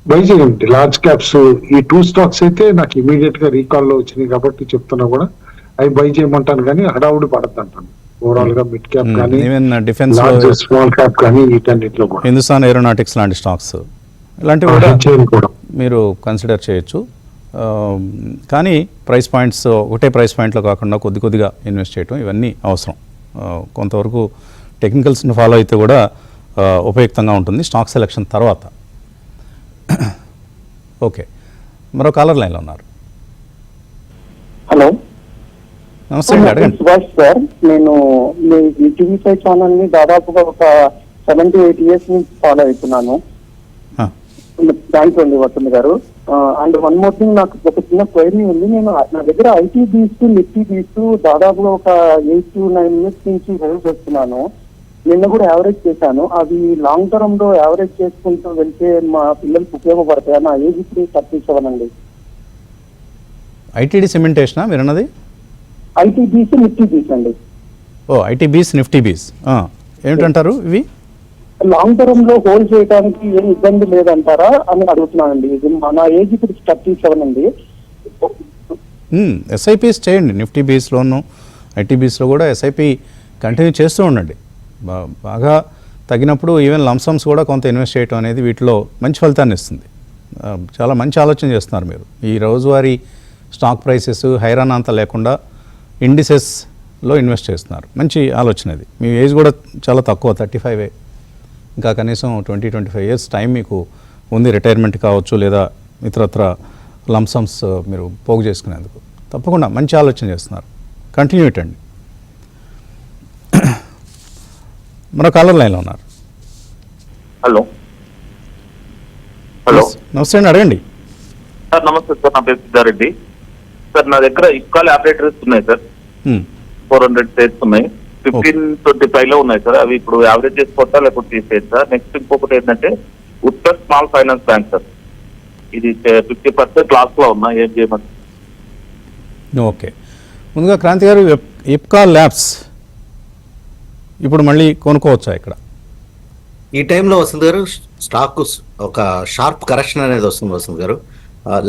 బై చేయండి. లార్జ్ క్యాప్స్ ఈ 2 స్టాక్స్ అయితే నాకు ఇమీడియట్ గా రీకాల్ లో వచ్చినాయి కాబట్టి చెప్తున్నా కూడా అవి బై చేయమంటాను, కానీ హడావుడి పడద్దు అంటాను. ఓవరాల్ గా మిడ్ క్యాప్ కానీ స్మాల్ క్యాప్ కానీ వీటన్నిటిలో కూడా హిందుస్థాన్ ఏరోనాటిక్స్ లాంటి స్టాక్స్ ఇలాంటివి కూడా మీరు కన్సిడర్ చేయొచ్చు. కానీ ప్రైస్ పాయింట్స్ ఒకటే ప్రైస్ పాయింట్లో కాకుండా కొద్దిగా ఇన్వెస్ట్ చేయడం ఇవన్నీ అవసరం. కొంతవరకు టెక్నికల్స్ని ఫాలో అయితే కూడా ఉపయుక్తంగా ఉంటుంది స్టాక్ సెలెక్షన్ తర్వాత. ఓకే, మరో కాలర్ లైన్లో ఉన్నారు. హలో, నమస్తే అండి, అడగండి. సుభాష్ సార్, నేను మీ టీవీ5 ఛానల్ ని దాదాపుగా ఒక 7 to 8 years నుంచి ఫాలో అవుతున్నాను. థ్యాంక్స్ అండి వసంత్ గారు. అండ్ వన్ మోర్ థింగ్, నాకు ఒక చిన్న క్వైరీ ఉంది. నేను నా దగ్గర ఐటీ బీస్, నిఫ్టీ బీస్ దాదాపుగా ఒక 8 to 9 years నుంచి హోల్డ్ చేస్తున్నాను. నిన్న కూడా యావరేజ్ చేశాను. అవి లాంగ్ టర్మ్ లో యావరేజ్ చేసుకుంటూ వెళ్తే మా పిల్లలకు ఉపయోగపడతాయి. నా ఏజ్ 37 అండి. ఐటీడీ సిమెంటేషనా మీరు అన్నది? ఐటీబీస్ నిఫ్టీ బీస్ అండి. ఓ ఐటీబీస్ నిఫ్టీ బీస్ ఏమిటంటారు ఇవి? లాంగ్ టర్మ్ లో హోల్డ్ చేయడానికి ఏం ఇబ్బంది లేదంటారా అని అడుగుతున్నానండి. నా ఏజ్ ఇప్పుడు 37 అండి. ఎస్ఐపీస్ చేయండి నిఫ్టీ బీస్లోను ఐటీబీస్లో కూడా ఎస్ఐపి కంటిన్యూ చేస్తూ ఉండండి. బాగా తగినప్పుడు ఈవెన్ లంసమ్స్ కూడా కొంత ఇన్వెస్ట్ చేయడం అనేది వీటిలో మంచి ఫలితాన్ని ఇస్తుంది. చాలా మంచి ఆలోచన చేస్తున్నారు మీరు. ఈ రోజువారీ స్టాక్ ప్రైసెస్ హైరానా అంతా లేకుండా ఇండిసెస్లో ఇన్వెస్ట్ చేస్తున్నారు. మంచి ఆలోచన ఇది. మీ ఏజ్ కూడా చాలా తక్కువ 35. ఇంకా కనీసం 20-25 ఇయర్స్ టైం మీకు ఉంది. రిటైర్మెంట్ కావచ్చు లేదా ఇతరత్ర లంసమ్స్ మీరు పోగు చేసుకునేందుకు తప్పకుండా మంచి ఆలోచన చేస్తున్నారు. కంటిన్యూ ఇటండి. మరో కాలర్ లైన్లో ఉన్నారు. హలో హలో నమస్తే అండి, అడగండి. సార్ నమస్తే సార్, నా పేరు సిద్ధారెడ్డి సార్. నా దగ్గర ఇక్కాల్ ఆపరేటర్స్ ఉన్నాయి సార్, 400 షేర్స్ ఉన్నాయి. 1525 లో ఉన్నాయి సార్. అవి ఇప్పుడు యావరేజ్ చేసుకోవచ్చా లేకపోతే తీసేది సార్? నెక్స్ట్ ఇంకొకటి ఏంటంటే Uttar small finance bank sir, ఇది 50% లాస్ లో ఉన్నా, ఏం చేయమని? ఓకే, ముందుగా క్రాంతి గారు ఇప్కాల్ ల్యాబ్స్ ఇప్పుడు మళ్ళీ కొనుక్కోవచ్చా ఇక్కడ? ఈ టైంలో వసంత్ గారు స్టాక్ ఒక షార్ప్ కరెక్షన్ అనేది వస్తుంది వసంత్ గారు.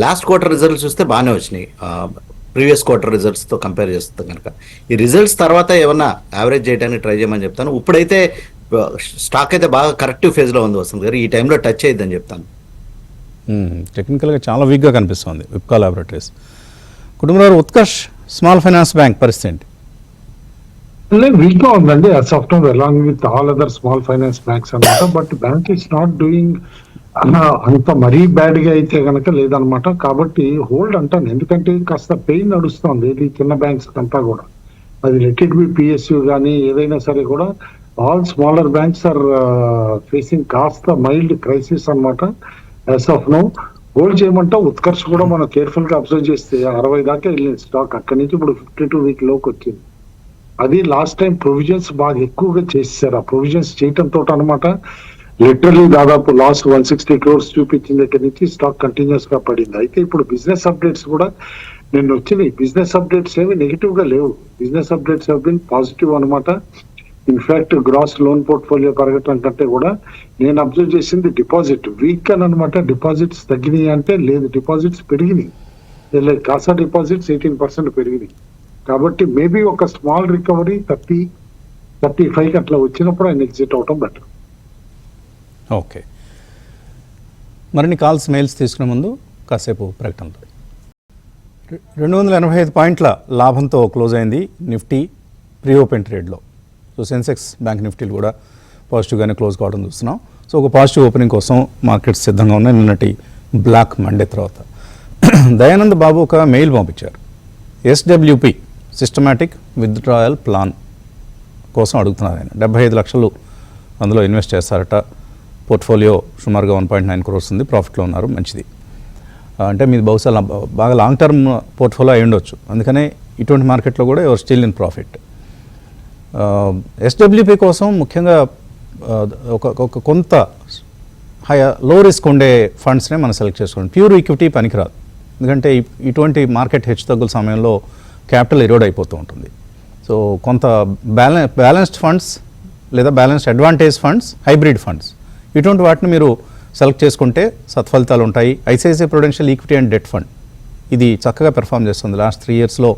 లాస్ట్ క్వార్టర్ రిజల్ట్స్ చూస్తే బాగానే వచ్చినాయి ప్రీవియస్ క్వార్టర్ రిజల్ట్స్తో కంపేర్ చేస్తే కనుక. ఈ రిజల్ట్స్ తర్వాత ఏమన్నా యావరేజ్ చేయడానికి ట్రై చేయమని చెప్తాను. ఇప్పుడైతే స్టాక్ అయితే బాగా కరెక్టివ్ ఫేజ్లో ఉంది వసంత్ గారు, ఈ టైంలో టచ్ చేయొద్దని చెప్తాను. టెక్నికల్గా చాలా వీక్గా కనిపిస్తుంది ఇప్కా ల్యాబొరేటరీస్. కుటుంబంలో ఉత్కర్ష్ స్మాల్ ఫైనాన్స్ బ్యాంక్ పరిస్థితి ఏంటి? వీక్ గా ఉందండి as of now along with all other small finance banks అన్నమాట. But bank is not doing అంత మరీ బ్యాడ్ గా అయితే కనుక లేదనమాట. కాబట్టి హోల్డ్ అంటాను, ఎందుకంటే కాస్త పెయిన్ నడుస్తుంది ఇది చిన్న బ్యాంక్స్ అంతా కూడా. అది లెట్ ఇట్ బి పిఎస్యు కానీ ఏదైనా సరే కూడా all smaller banks are facing కాస్త మైల్డ్ క్రైసిస్ అనమాట యాజ్ ఆఫ్ నౌ. హోల్డ్ చేయమంటా ఉత్కర్ష్ కూడా మనం కేర్ఫుల్ గా అబ్జర్వ్ చేస్తే 60 దాకా వెళ్ళింది స్టాక్, అక్కడి నుంచి ఇప్పుడు 52 వీక్ లోకి వచ్చింది. అది లాస్ట్ టైం ప్రొవిజన్స్ బాగా ఎక్కువగా చేశారు. ఆ ప్రొవిజన్స్ చేయటంతో అనమాట లిటరలీ దాదాపు లాస్ 160 crores చూపించిన దగ్గర నుంచి స్టాక్ కంటిన్యూస్ గా పడింది. అయితే ఇప్పుడు బిజినెస్ అప్డేట్స్ కూడా నిన్న వచ్చినాయి. బిజినెస్ అప్డేట్స్ ఏమి నెగిటివ్ గా లేవు, business updates have been positive అనమాట. ఇన్ఫాక్ట్ గ్రాస్ లోన్ పోర్ట్ఫోలియో పెరగటం కంటే కూడా నేను అబ్జర్వ్ చేసింది డిపాజిట్ వీక్ అని అనమాట. డిపాజిట్స్ తగ్గినాయి అంటే లేదు, డిపాజిట్స్ పెరిగినాయి. కాసా డిపాజిట్స్ 18% పెరిగినాయి. కాబట్టి మేబీ ఒక స్మాల్ రికవరీ 30-35 అట్లా వచ్చినప్పుడు ఆయన ఎగ్జిట్ అవటం బెటర్. ఓకే, మరిన్ని కాల్స్ మెయిల్స్ తీసుకునే ముందు కాసేపు ప్రకటనలు. 285 పాయింట్ల లాభంతో క్లోజ్ అయింది నిఫ్టీ ప్రీ ఓపెన్ ట్రేడ్లో. సో సెన్సెక్స్ బ్యాంక్ నిఫ్టీలు కూడా పాజిటివ్గానే క్లోజ్ కావడం చూస్తున్నాం. సో ఒక పాజిటివ్ ఓపెనింగ్ కోసం మార్కెట్స్ సిద్ధంగా ఉన్నాయి నిన్నటి బ్లాక్ మండే తర్వాత. దయానంద్ బాబు ఒక మెయిల్ పంపించారు. ఎస్డబ్ల్యూపి సిస్టమాటిక్ విత్డ్రాయల్ ప్లాన్ కోసం అడుగుతున్నారు ఆయన. 75 లక్షలు అందులో ఇన్వెస్ట్ చేస్తారట. పోర్ట్ఫోలియో సుమారుగా 1.9 crores ఉంది, ప్రాఫిట్లో ఉన్నారు, మంచిది. అంటే మీది బహుశా బాగా లాంగ్ టర్మ్ పోర్ట్ఫోలియో అయి ఉండొచ్చు, అందుకనే ఇటువంటి మార్కెట్లో కూడా your still in profit. SWP కోసం ముఖ్యంగా ఒక కొంత లో రిస్క్ ఉండే ఫండ్స్నే మనం సెలెక్ట్ చేసుకోండి. ప్యూర్ ఈక్విటీ పనికిరాదు, ఎందుకంటే ఇటువంటి మార్కెట్ హెచ్చుతగ్గుల సమయంలో క్యాపిటల్ ఎరోడ్ అయిపోతూ ఉంటుంది. సో కొంత బ్యాలెన్స్డ్ ఫండ్స్ లేదా balanced advantage funds, hybrid funds, ఇటువంటి వాటిని మీరు సెలెక్ట్ చేసుకుంటే సత్ఫలితాలు ఉంటాయి. ICICI Prudential equity and debt fund ఇది చక్కగా పెర్ఫామ్ చేస్తుంది. లాస్ట్ 3 yearsలో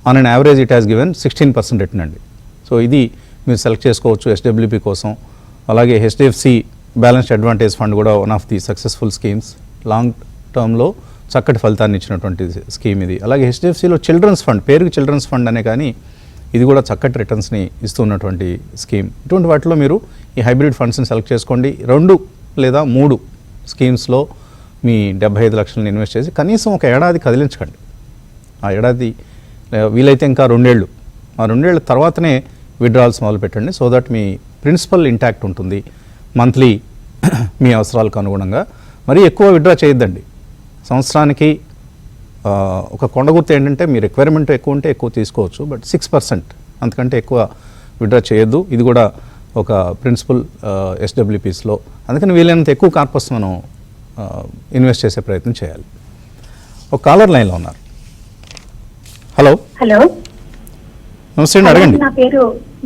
on an average it has given 16% return అండి. సో ఇది మీరు సెలెక్ట్ చేసుకోవచ్చు ఎస్డబ్ల్యూపీ కోసం. అలాగే హెచ్డిఎఫ్సి బ్యాలెన్స్డ్ అడ్వాంటేజ్ ఫండ్ కూడా one of the successful schemes, long టర్మ్లో చక్కటి ఫలితాన్ని ఇచ్చినటువంటి స్కీమ్ ఇది. అలాగే హెచ్డిఎఫ్సిలో చిల్డ్రన్స్ ఫండ్, పేరుకి చిల్డ్రన్స్ ఫండ్ అనే కానీ ఇది కూడా చక్కటి రిటర్న్స్ని ఇస్తున్నటువంటి స్కీమ్. ఇటువంటి వాటిలో మీరు ఈ హైబ్రిడ్ ఫండ్స్ని సెలెక్ట్ చేసుకోండి. 2 లేదా 3 స్కీమ్స్లో మీ 75 లక్షలను ఇన్వెస్ట్ చేసి కనీసం ఒక ఏడాది కదిలించకండి. ఆ ఏడాది వీలైతే ఇంకా 2 ఏళ్ళు, ఆ 2 ఏళ్ళ తర్వాతనే విత్డ్రాల్స్ మొదలు పెట్టండి. సో దట్ మీ ప్రిన్సిపల్ ఇంటాక్ట్ ఉంటుంది. మంత్లీ మీ అవసరాలకు అనుగుణంగా మరీ ఎక్కువ విత్డ్రా చేయొద్దండి. సంవత్సరానికి ఒక కొండ గుర్తు ఏంటంటే మీ రిక్వైర్మెంట్ ఎక్కువ ఉంటే ఎక్కువ తీసుకోవచ్చు, బట్ 6% అంతకంటే ఎక్కువ విత్డ్రా చేయొద్దు. ఇది కూడా ఒక ప్రిన్సిపల్ ఎస్డబ్ల్యూపీస్లో. అందుకని వీలైనంత ఎక్కువ కార్పస్ మనం ఇన్వెస్ట్ చేసే ప్రయత్నం చేయాలి. ఒక కాలర్ లైన్లో ఉన్నారు. హలో హలో నమస్తే అండి, అడగండి.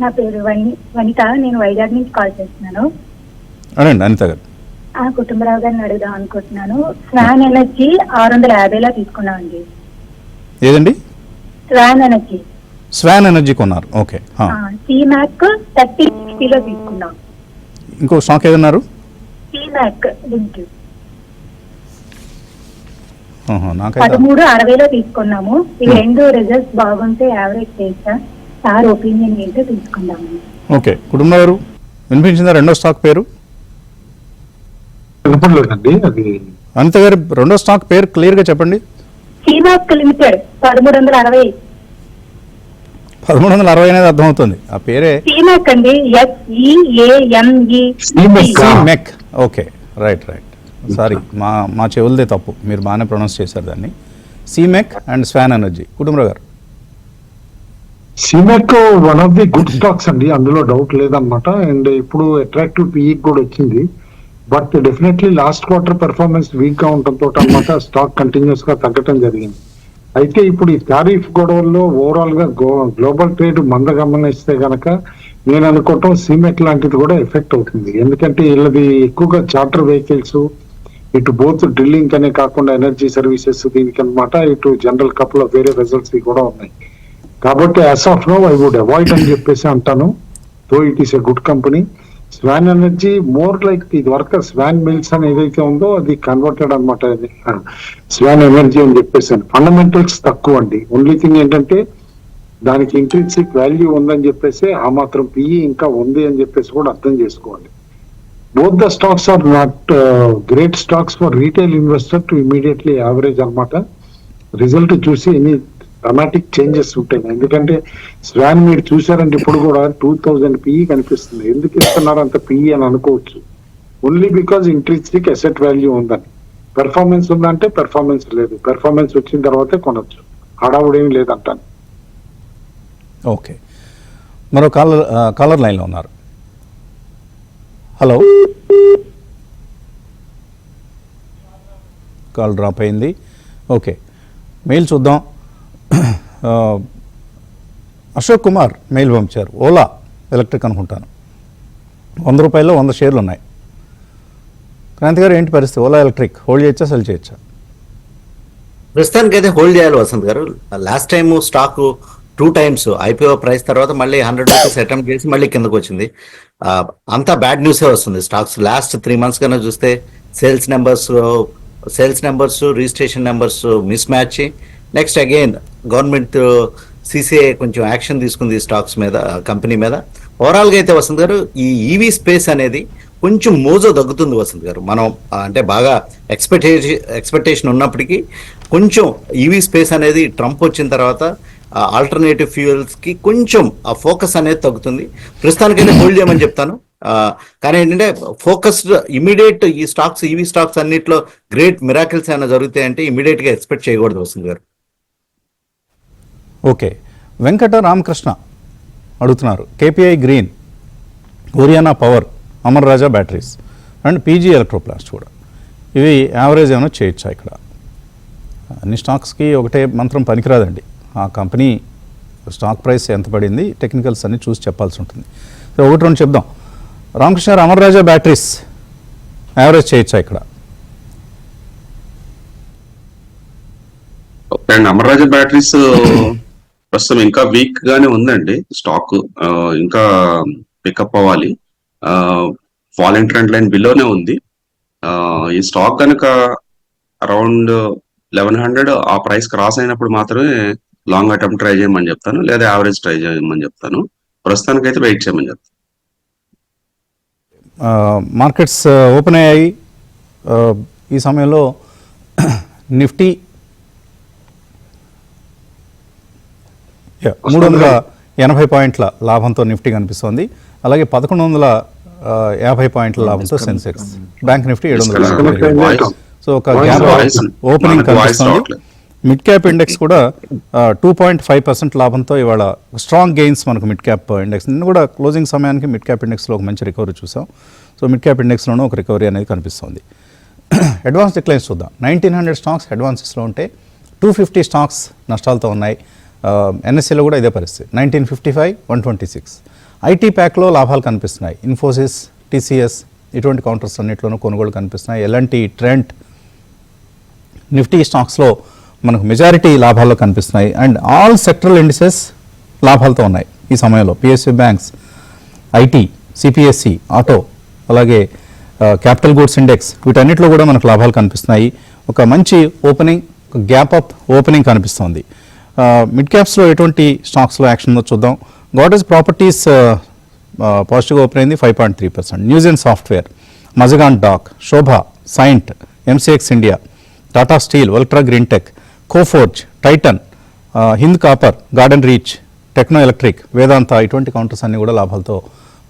నా పేరు వనిత. నేను వైజాగ్ నుంచి కాల్ చేస్తున్నాను. అడగండి అనిత గారు. కుటుంబరావు గారిని అడుగుదాం అనుకుంటున్నాను. స్వాన్ ఎనర్జీ 650లో తీసుకున్నామండి. ఏదండి? స్వాన్ ఎనర్జీ కొన్నారు. ఓకే. సిమాక్ 3060లో తీసుకున్నాం. ఇంకో స్టాక్ ఏదన్నారు? సిమాక్ లిమిటెడ్ నాకైతే 1360లో తీసుకున్నాము. ఇవి రెండు రిజల్ట్స్ బాగుంటే యావరేజ్ చేస్తా. సార్ ఒపీనియన్ ఏంటో తీసుకుందాము. ఓకే. కుటుంబ గారు వినిపించిందా రెండో స్టాక్ పేరు? వినపడలేదండి అది. అనిత గారు రెండో స్టాక్ పేరు క్లియర్ గా చెప్పండి. సిమాక్ లిమిటెడ్ 1360. 1360 అనేది అర్థమవుతుంది, ఆ పేరే సిమాక్ అండి. మెక్. Okay, right. సారీ, మా చెవులదే తప్పు, మీరు బాగానే ప్రొనౌన్స్ చేశారు దాన్ని. సిమెక్ అండ్ స్వాన్ ఎనర్జీ. కుటుంబరావు గారు. సిమెక్ one of the good stocks అండి, అందులో డౌట్ లేదన్నమాట. అండ్ ఇప్పుడు అట్రాక్టివ్ పిఈ కూడా వచ్చింది. But definitely last quarter performance week గా ఉండటంతో అన్నమాట స్టాక్ కంటిన్యూస్ గా తగ్గటం జరిగింది. అయితే ఇప్పుడు ఈ టారిఫ్ గొడవల్లో ఓవరాల్ గా గ్లోబల్ ట్రేడ్ మందగమనిస్తే గనక నేను అనుకోవటం సిమెక్ లాంటిది కూడా ఎఫెక్ట్ అవుతుంది. ఎందుకంటే వీళ్ళది ఎక్కువగా చార్టర్ వెహికల్స్, ఇటు బోత్ డ్రిల్లింగ్ అనే కాకుండా ఎనర్జీ సర్వీసెస్ దీనికి అనమాట, ఇటు జనరల్ కపుల్ ఆఫ్ వేరే వెజల్స్ కూడా ఉన్నాయి. కాబట్టి as of now I would avoid అని చెప్పేసి అంటాను. Though it is a good company. Swan energy more like ఇది వరకు స్వాన్ మిల్స్ అని ఏదైతే ఉందో అది కన్వర్టెడ్ అనమాట. స్వాన్ ఎనర్జీ అని చెప్పేసి ఫండమెంటల్స్ తక్కువ అండి. ఓన్లీ థింగ్ ఏంటంటే దానికి ఇంట్రిన్సిక్ వాల్యూ ఉందని చెప్పేసి ఆ మాత్రం పిఈ ఇంకా ఉంది అని చెప్పేసి కూడా అర్థం చేసుకోవాలి. Both the stocks are not great stocks for retail investor to immediately average అనమాట. రిజల్ట్ చూసి ఎనీ డ్రామాటిక్ చేంజెస్ ఉంటాయి. ఎందుకంటే స్వాన్ మీరు చూసారంటే ఇప్పుడు కూడా 2000 పిఈ కనిపిస్తుంది. ఎందుకు ఇస్తున్నారు అంత పిఈ అని అనుకోవచ్చు. Only because intrinsic asset value ఉందని. పెర్ఫార్మెన్స్ ఉందంటే పెర్ఫార్మెన్స్ లేదు, పెర్ఫార్మెన్స్ వచ్చిన తర్వాతే కొనొచ్చు, హడావుడేమి లేదంటాను. ఓకే, మరో కాలర్ లైన్లో ఉన్నారు. హలో, కాల్ డ్రాప్ అయింది. ఓకే, మెయిల్ చూద్దాం. అశోక్ కుమార్ మెయిల్ పంపించారు. ఓలా ఎలక్ట్రిక్ అనుకుంటాను, 100 రూపాయల్లో 100 షేర్లు ఉన్నాయి. క్రాంతి గారు ఏంటి పరిస్థితి? ఓలా ఎలక్ట్రిక్ హోల్డ్ చేయొచ్చా, సెల్ చేయొచ్చా? ప్రస్తుతానికి అయితే హోల్డ్ చేయాలి వసంత్ గారు. Last time stock 2 times IPO price తర్వాత మళ్ళీ 100 రూపీస్ అటెంప్ట్ చేసి మళ్ళీ కిందకు వచ్చింది. అంతా బ్యాడ్ న్యూసే వస్తుంది స్టాక్స్. లాస్ట్ 3 months కన్నా చూస్తే sales numbers registration numbers miss match. Next again government CCI కొంచెం యాక్షన్ తీసుకుంది స్టాక్స్ మీద, కంపెనీ మీద. ఓవరాల్గా అయితే వసంత్ గారు ఈ ఈవీ స్పేస్ అనేది కొంచెం మోజో తగ్గుతుంది వసంత్ గారు. మనం అంటే బాగా ఎక్స్పెక్టేషన్ ఉన్నప్పటికీ కొంచెం ఈవీ స్పేస్ అనేది ట్రంప్ వచ్చిన తర్వాత ఆల్టర్నేటివ్ ఫ్యూయల్స్కి కొంచెం ఆ ఫోకస్ అనేది తగ్గుతుంది. ప్రస్తుతానికైతే హోల్డ్ చేయమని చెప్తాను. కానీ ఏంటంటే ఫోకస్డ్ ఇమీడియట్ ఈ స్టాక్స్, ఈవీ స్టాక్స్ అన్నిట్లో గ్రేట్ మిరాకిల్స్ ఏమైనా జరుగుతాయంటే ఇమీడియట్గా ఎక్స్పెక్ట్ చేయకూడదు వసంత్ గారు. ఓకే, వెంకట రామకృష్ణ అడుగుతున్నారు. KPI green, Oriana power, Amar Raja batteries and PG Electroplast కూడా, ఇవి యావరేజ్ ఏమైనా చేయొచ్చా? ఇక్కడ అన్ని స్టాక్స్కి ఒకటే మంత్రం పనికిరాదండి. ఆ కంపెనీ స్టాక్ ప్రైస్ ఎంత పడింది, టెక్నికల్స్ అన్ని చూసి చెప్పాల్సి ఉంటుంది. సో 1-2 చెప్దాం. రామకృష్ణ గారు, అమర్ రాజా బ్యాటరీస్ యావరేజ్ చేయొచ్చా ఇక్కడ? ఓకే అండి, అమర్ రాజా బ్యాటరీస్ ప్రస్తుతం ఇంకా వీక్ గానే ఉందండి. స్టాక్ ఇంకా పికప్ అవ్వాలి. ఫాలింగ్ ట్రెండ్ లైన్ బిలోనే ఉంది. ఈ స్టాక్ కనుక అరౌండ్ 1100 ఆ ప్రైస్ క్రాస్ అయినప్పుడు మాత్రమే లాంగ్ అటెంప్ట్ ట్రై చేయమని చెప్తాను, లేదా యావరేజ్ ట్రై చేయమని చెప్తాను. ప్రస్తుతానికైతే వెయిట్ చేయమని చెప్తాను. మార్కెట్స్ ఓపెన్ అయ్యాయి. ఈ సమయంలో నిఫ్టీ 380 పాయింట్ల లాభంతో నిఫ్టీ కనిపిస్తోంది. అలాగే 1150 పాయింట్ల లాభంతో సెన్సెక్స్, బ్యాంక్ నిఫ్టీ 700. సో ఒక గ్యాప్ ఓపెనింగ్ కనిపిస్తుంది. మిడ్ క్యాప్ ఇండెక్స్ కూడా 2.5% లాభంతో ఇవాళ స్ట్రాంగ్ గెయిన్స్ మనకు మిడ్ క్యాప్ ఇండెక్స్. నిన్న కూడా క్లోజింగ్ సమయానికి మిడ్ క్యాప్ ఇండెక్స్లో ఒక మంచి రికవరీ చూసాం. సో మిడ్ క్యాప్ ఇండెక్స్లోనూ ఒక రికవరీ అనేది కనిపిస్తుంది. అడ్వాన్స్ డిక్లైన్స్ చూద్దాం. 1900 స్టాక్స్ అడ్వాన్సెస్లో ఉంటే 250 స్టాక్స్ నష్టాలతో ఉన్నాయి. ఎన్ఎస్సిలో కూడా ఇదే పరిస్థితి 1955 126. ఐటీ ప్యాక్లో లాభాలు కనిపిస్తున్నాయి. ఇన్ఫోసిస్, టీసీఎస్ ఇటువంటి కౌంటర్స్ అన్నింటిలోనూ కొనుగోలు కనిపిస్తున్నాయి. ఎలాంటి ట్రెండ్ నిఫ్టీ స్టాక్స్లో మనకు మెజారిటీ లాభాల్లో కనిపిస్తున్నాయి. అండ్ ఆల్ సెక్టరల్ ఇండిసెస్ లాభాలతో ఉన్నాయి ఈ సమయంలో. PSU banks, IT, CPSC, auto, అలాగే క్యాపిటల్ గూడ్స్ ఇండెక్స్ వీటన్నిటిలో కూడా మనకు లాభాలు కనిపిస్తున్నాయి. ఒక మంచి ఓపెనింగ్, ఒక గ్యాప్ అప్ ఓపెనింగ్ కనిపిస్తుంది. మిడ్ క్యాప్స్లో ఎటువంటి స్టాక్స్లో యాక్షన్ ఉందో చూద్దాం. గాడ్రేజ్ ప్రాపర్టీస్ పాజిటివ్గా ఓపెన్ అయింది 5.3%. Newgen software, Mazagon dock, Sobha, Cyient, MCX India, Tata steel, Olectra green tech, Coforge, Titan, Hind copper, Garden Reach, Techno electric, Vedanta ఇటువంటి కౌంటర్స్ అన్నీ కూడా లాభాలతో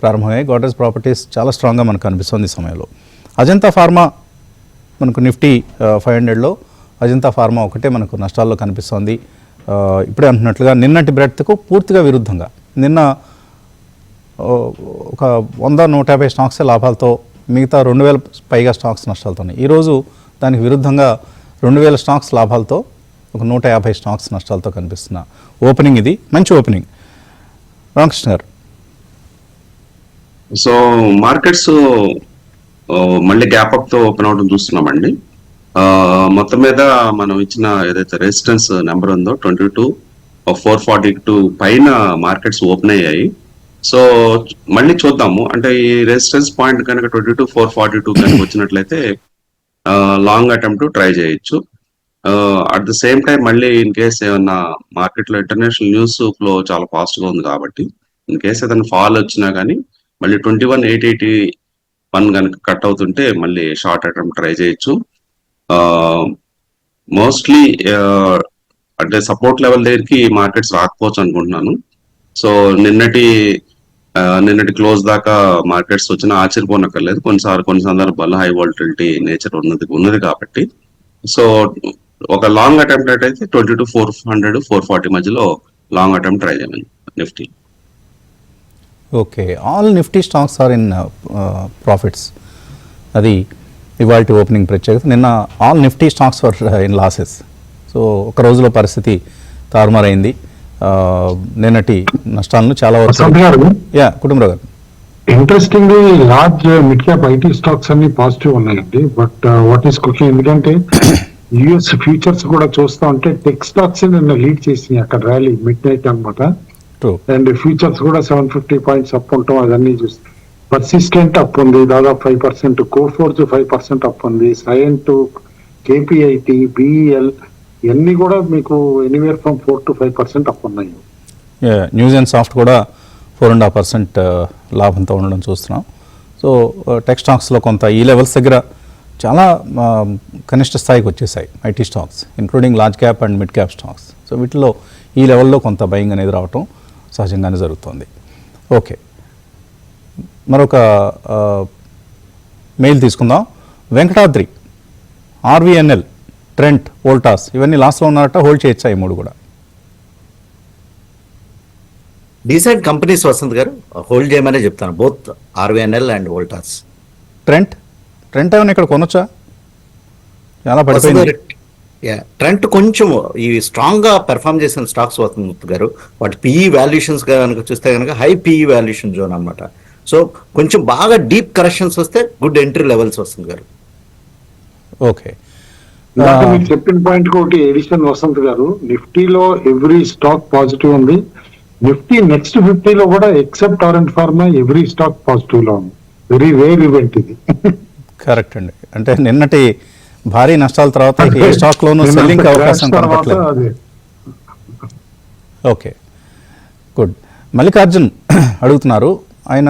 ప్రారంభమయ్యాయి. గాడ్రేజ్ ప్రాపర్టీస్ చాలా స్ట్రాంగ్గా మనకు కనిపిస్తుంది ఈ సమయంలో. అజంతా ఫార్మా మనకు నిఫ్టీ 500లో అజంతా ఫార్మా ఒకటే మనకు నష్టాల్లో కనిపిస్తోంది. ఇప్పుడే అంటున్నట్లుగా నిన్నటి బ్రెడ్త్కు పూర్తిగా విరుద్ధంగా నిన్న ఒక 100-150 స్టాక్స్ లాభాలతో, మిగతా 2000 పైగా స్టాక్స్ నష్టాలతో ఉన్నాయి. ఈరోజు దానికి విరుద్ధంగా 2000 స్టాక్స్ లాభాలతో, ఒక 150 స్టాక్స్ నష్టాలతో కనిపిస్తున్న ఓపెనింగ్ ఇది. మంచి ఓపెనింగ్. రామకృష్ణ గారు. సో మార్కెట్స్ మళ్ళీ గ్యాప్ అప్ తో ఓపెన్ అవడం చూస్తున్నామండి. మొత్తం మీద మనం ఇచ్చిన ఏదైతే రెసిస్టెన్స్ నెంబర్ ఉందో 22,442 పైన మార్కెట్స్ ఓపెన్ అయ్యాయి. సో మళ్ళీ చూద్దాము, అంటే ఈ రెసిస్టెన్స్ పాయింట్ కనుక 22,442 కనుక వచ్చినట్లయితే లాంగ్ అటెంప్ట్ ట్రై చేయొచ్చు. అట్ ద సేమ్ టైం మళ్ళీ ఇన్ కేస్ ఏమన్నా మార్కెట్లో ఇంటర్నేషనల్ న్యూస్ ఫ్లో చాలా ఫాస్ట్ గా ఉంది కాబట్టి ఇన్ కేస్ ఏదైనా ఫాల్ వచ్చినా కానీ మళ్ళీ 21,881 కనుక కట్ అవుతుంటే మళ్ళీ షార్ట్ అటెంప్ట్ ట్రై చేయొచ్చు. మోస్ట్లీ అంటే సపోర్ట్ లెవెల్ దగ్గరికి మార్కెట్స్ రాకపోవచ్చు అనుకుంటున్నాను. సో నిన్నటి క్లోజ్ దాకా మార్కెట్స్ వచ్చినా ఆశ్చర్యపోనక్కర్లేదు. కొన్ని సందర్భాల్లో హై వాలటిలిటీ నేచర్ ఉన్నది కాబట్టి. సో ఒక లాంగ్ అటెంప్ట్ అయితే 22,400, 440 మధ్యలో లాంగ్ అటెంప్ట్ ట్రై చేయమని Nifty. Okay, all Nifty stocks are in profits. అది ఇవాల్టి ఓపెనింగ్ ప్రత్యేకత. నిన్న all Nifty stocks for in losses. So ఒక రోజులో పరిస్థితి తారుమారైంది. నిన్నటి నష్టాలను చాలా వరకు. యా, కుటుంబరావు గారు. Interesting large mid cap IT stocks అన్ని పాజిటివ్ ఉన్నాయండి. బట్ వాట్ ఈస్ కుకింగ్, ఎందుకంటే యుఎస్ ఫ్యూచర్స్ కూడా చూస్తా ఉంటే టెక్ స్టాక్స్ నిన్న లీడ్ చేసినాయి అక్కడ ర్యాలీ మిడ్ నైట్ అనమాట. అండ్ ఫ్యూచర్స్ కూడా 750 పాయింట్స్ అప్ ఉంటాం. అదన్నీ చూస్తే పర్సిస్టెంట్ అప్ ఉంది దాదాపు 5%, కోఫోర్జ్ 5% అప్ ఉంది, సైంట్, కేపీఐటి, బిఈఎల్ ఇవన్నీ కూడా మీకు ఎనీవేర్ ఫ్రమ్ 4 to 5% అప్ ఉన్నాయి. న్యూజెన్ సాఫ్ట్ కూడా 4.5% లాభంతో ఉండడం చూస్తున్నాం. సో టెక్ స్టాక్స్లో కొంత ఈ లెవెల్స్ దగ్గర చాలా కనిష్ట స్థాయికి వచ్చేసాయి IT stocks, including large cap and mid cap stocks. So వీటిలో ఈ లెవెల్లో కొంత బయింగ్ అనేది రావటం సహజంగానే జరుగుతుంది. ఓకే, మరొక మెయిల్ తీసుకుందాం. వెంకటాద్రి, ఆర్వీఎన్ఎల్, ట్రెంట్, వోల్టాస్ ఇవన్నీ లాస్ట్లో ఉన్నారట. హోల్డ్ చేయొచ్చా ఈ మూడు కూడా? డీసెంట్ కంపెనీస్ వసంత్ గారు, హోల్డ్ చేయమనే చెప్తాను. Both RVNL and Voltas. Trent ఏమైనా ఇక్కడ కొనొచ్చా? చాలా పడిపోయింది. ట్రెంట్ కొంచెం ఈ స్ట్రాంగ్ గా పెర్ఫామ్ చేసిన స్టాక్స్ వసంత్ గారు. వాటి పిఈ వాల్యుయేషన్స్ కనుక చూస్తే కనుక హై పిఈ వాల్యుయేషన్ జోన్ అనమాట. సో కొంచెం బాగా డీప్ కరెక్షన్స్ వస్తే గుడ్ ఎంట్రీ లెవెల్స్ వస్తుంది గారు. ఓకే, మీరు చెప్పిన పాయింట్ ఒకటి ఎడిషన్ వసంత్ గారు, నిఫ్టీలో ఎవ్రీ స్టాక్ పాజిటివ్ ఉంది. నిఫ్టీ నెక్స్ట్ 50లో కూడా except orange pharma every stock positive లో ఉంది. వెరీ రేర్ ఈవెంట్ ఇది. కరెక్ట్ అండి. అంటే నిన్నటి భారీ నష్టాల తర్వాత ఏ స్టాక్ లోనూ సెల్లింగ్ అవకాశం కనపడలేదు. Okay, good. మల్లికార్జున్ అడుగుతున్నారు, ఆయన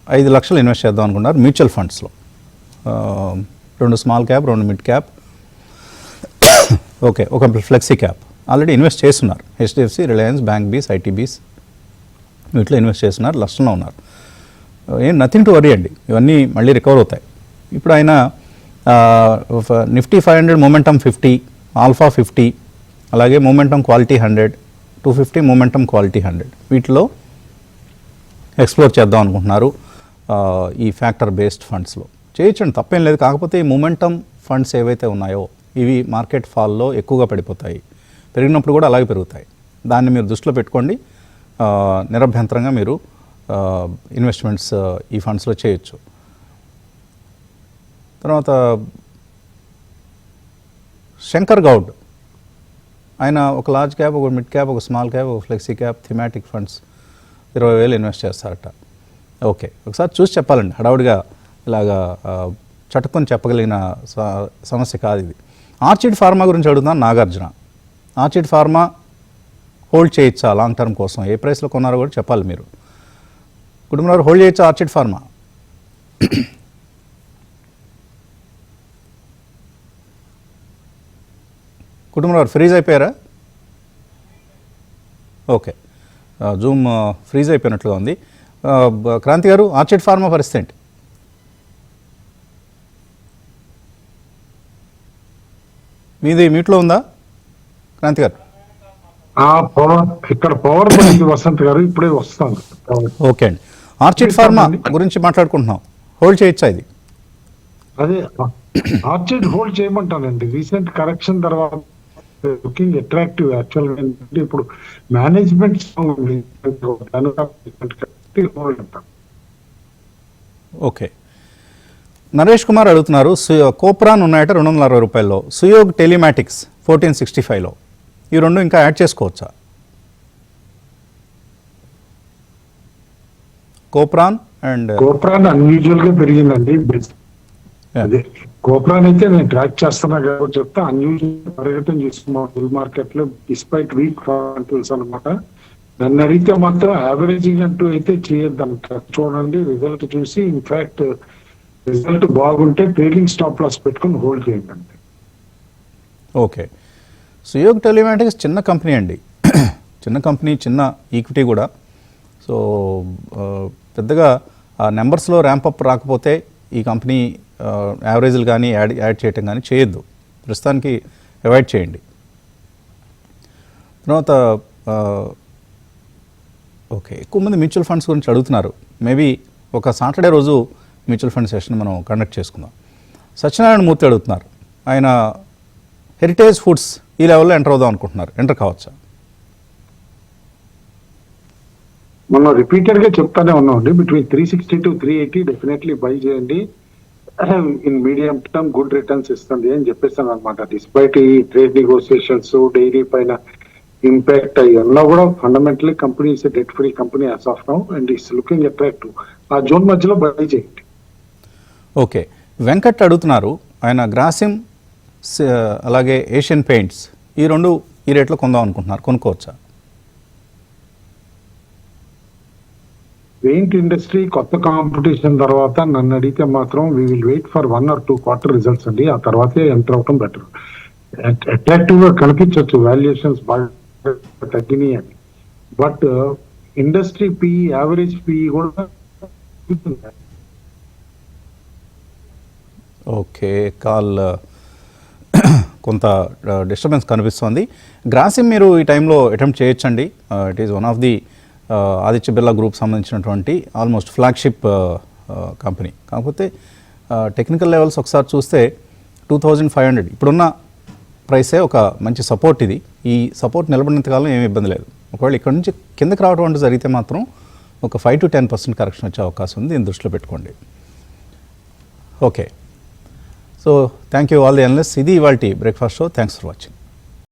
5 లక్షలు ఇన్వెస్ట్ చేద్దాం అనుకున్నారు మ్యూచువల్ ఫండ్స్లో. 2 small cap, 2 mid cap, okay, ఒక ఫ్లెక్సీ క్యాప్. ఆల్రెడీ ఇన్వెస్ట్ చేస్తున్నారు. హెచ్డిఎఫ్సి, రిలయన్స్, బ్యాంక్ బీస్, ఐటీ బీస్ వీటిలో ఇన్వెస్ట్ చేస్తున్నారు. నష్టంలో ఉన్నారు. ఏం నథింగ్ టు వరీ అండి, ఇవన్నీ మళ్ళీ రికవర్ అవుతాయి. ఇప్పుడు ఆయన నిఫ్టీ 500 మొమెంటమ్ 50, ఆల్ఫా 50, అలాగే మొమెంటమ్ క్వాలిటీ 100, 250 మొమెంటమ్ క్వాలిటీ 100 వీటిలో ఎక్స్ప్లోర్ చేద్దాం అనుకుంటున్నారు. ఈ ఫ్యాక్టర్ బేస్డ్ ఫండ్స్లో చేయొచ్చండి, తప్పేం లేదు. కాకపోతే ఈ మొమెంటమ్ ఫండ్స్ ఏవైతే ఉన్నాయో ఇవి మార్కెట్ ఫాల్లో ఎక్కువగా పడిపోతాయి. పెరిగినప్పుడు కూడా అలాగే పెరుగుతాయి. దాన్ని మీరు దృష్టిలో పెట్టుకోండి. నిరభ్యంతరంగా మీరు ఇన్వెస్ట్మెంట్స్ ఈ ఫండ్స్లో చేయొచ్చు. తర్వాత శంకర్ గౌడ్, ఆయన ఒక లార్జ్ క్యాప్, ఒక మిడ్ క్యాప్, ఒక స్మాల్ క్యాప్, ఒక flexi cap, thematic funds 20,000 invest చేస్తారట. ఓకే, ఒకసారి చూసి చెప్పాలండి, హడావుడిగా ఇలాగా చటుకొని చెప్పగలిగిన సమస్య కాదు ఇది. ఆర్చిడ్ ఫార్మా గురించి అడుగుతున్నాను నాగార్జున. ఆర్చిడ్ ఫార్మా హోల్డ్ చేయొచ్చా లాంగ్ టర్మ్ కోసం? ఏ ప్రైస్లో కొన్నారో కూడా చెప్పాలి మీరు. కుటుంబంలో హోల్డ్ చేయొచ్చా ఆర్చిడ్ ఫార్మా? కుటుంబంలో ఫ్రీజ్ అయిపోయారా? ఓకే, జూమ్ ఫ్రీజ్ అయిపోయినట్లుగా ఉంది. క్రాంతి గారు, ఆర్చిడ్ ఫార్మా పరిస్థితి ఏంటి? మీది మీట్లో ఉందా క్రాంతి గారు? ఇక్కడ పవర్ పోయింది వసంత్ గారు, ఇప్పుడే వస్తాను. ఓకే అండి, ఆర్చిడ్ ఫార్మా గురించి మాట్లాడుకుంటున్నాం. హోల్డ్ చేయొచ్చా ఇది? అదే ఆర్చిడ్ హోల్డ్ చేయమంటానండి. రీసెంట్ కరెక్షన్ తర్వాత లుకింగ్ అట్రాక్టివ్. యాక్చువల్గా ఇప్పుడు మేనేజ్మెంట్ ఓకే. నరేష్ కుమార్ అడుగుతున్నారు, కోప్రాన్ ఉన్నాయట 260 రూపాయల్లో, సుయోగ్ టెలిమాటిక్స్ 1465లో, ఈ రెండు ఇంకా యాడ్ చేసుకోవచ్చా? కోప్రాన్ అన్యూజువల్ గా పెరిగిందండి. అదే కోప్రాన్ అయితే నేను ట్రాక్ చేస్తున్నా కాబట్టి చెప్తా, అన్యూజువల్ పెరగటం చూస్తున్నాం బుల్ మార్కెట్ లో డిస్పైట్ వీక్ ఫండమెంటల్స్ అనమాట. నన్ను అడిగితే మాత్రం యావరేజింగ్ అంటూ అయితే చేయొద్దంట. చూడండి రిజల్ట్ చూసి, ఇన్ఫాక్ట్ రిజల్ట్ బాగుంటే ట్రేడింగ్ స్టాప్ లాస్ పెట్టుకుని హోల్డ్ చేయండి అంతే. ఓకే, సుయోగ్ టెలిమాటిక్స్ చిన్న కంపెనీ అండి, చిన్న కంపెనీ, చిన్న ఈక్విటీ కూడా. సో పెద్దగా ఆ నెంబర్స్లో ర్యాంపప్ రాకపోతే ఈ కంపెనీ యావరేజ్లు కానీ యాడ్ చేయటం కానీ చేయొద్దు, ప్రస్తుతానికి అవాయిడ్ చేయండి. తర్వాత ఓకే, ఎక్కువ మంది మ్యూచువల్ ఫండ్స్ గురించి అడుగుతున్నారు. మేబీ ఒక సాటర్డే రోజు మ్యూచువల్ ఫండ్ సెషన్ మనం కండక్ట్ చేసుకుందాం. సత్యనారాయణ మూర్తి అడుగుతున్నారు, ఆయన హెరిటేజ్ ఫుడ్స్ ఈ లెవెల్లో ఎంటర్ అవుదాం అనుకుంటున్నారు, ఎంటర్ కావచ్చా? మనం రిపీటెడ్ గా చెప్తానే ఉన్నామండి, బిట్వీన్ 360 to 380 డెఫినెట్లీ బై చేయండి. In medium term good returns ఇస్తుంది అని చెప్పేస్తాను అనమాట. డిస్పైట్ ఈ ట్రేడ్ నెగోసియేషన్స్, డైరీ పైన ఇంపాక్ట్ అయ్యన్నా కూడా fundamentally company is debt free company as of now and it's looking attractive. ఆ జోన్ మధ్యలో బై చేయండి. ఓకే, వెంకట్ అడుగుతున్నారు, ఆయన గ్రాసిమ్ అలాగే ఏషియన్ పెయింట్స్ ఈ రెండు ఈ రేట్లో కొందాం అనుకుంటున్నారు, కొనుక్కోవచ్చా? పెయింట్ ఇండస్ట్రీ కొత్త కాంపిటీషన్ తర్వాత నన్ను అడిగితే మాత్రం we will wait for 1 or 2 quarter results అండి, ఆ తర్వాతే ఎంటర్ అవటం బెటర్. అట్రాక్టివ్ గా కనిపించవచ్చు, వాల్యుయేషన్స్ బాగా తగ్గినాయి అని. But industry PE, average PE కూడా ఓకే, కాల్ కొంత డిస్టర్బెన్స్ కనిపిస్తోంది. గ్రాసిమ్ మీరు ఈ టైంలో అటెంప్ట్ చేయొచ్చండి. It is one of the Aditya Birla group సంబంధించినటువంటి ఆల్మోస్ట్ ఫ్లాగ్షిప్ కంపెనీ. కాకపోతే టెక్నికల్ లెవెల్స్ ఒకసారి చూస్తే 2500 ఇప్పుడున్న ప్రైసే ఒక మంచి సపోర్ట్. ఇది ఈ సపోర్ట్ నిలబడినంతకాలం ఏమి ఇబ్బంది లేదు. ఒకవేళ ఇక్కడ నుంచి కిందకి రావడం అంటే జరిగితే మాత్రం ఒక 5 to 10% కరెక్షన్ వచ్చే అవకాశం ఉంది, దీన్ని దృష్టిలో పెట్టుకోండి. Okay, so thank you all the analysts. ఇది ఇవాల్టి breakfast show. Thanks for watching.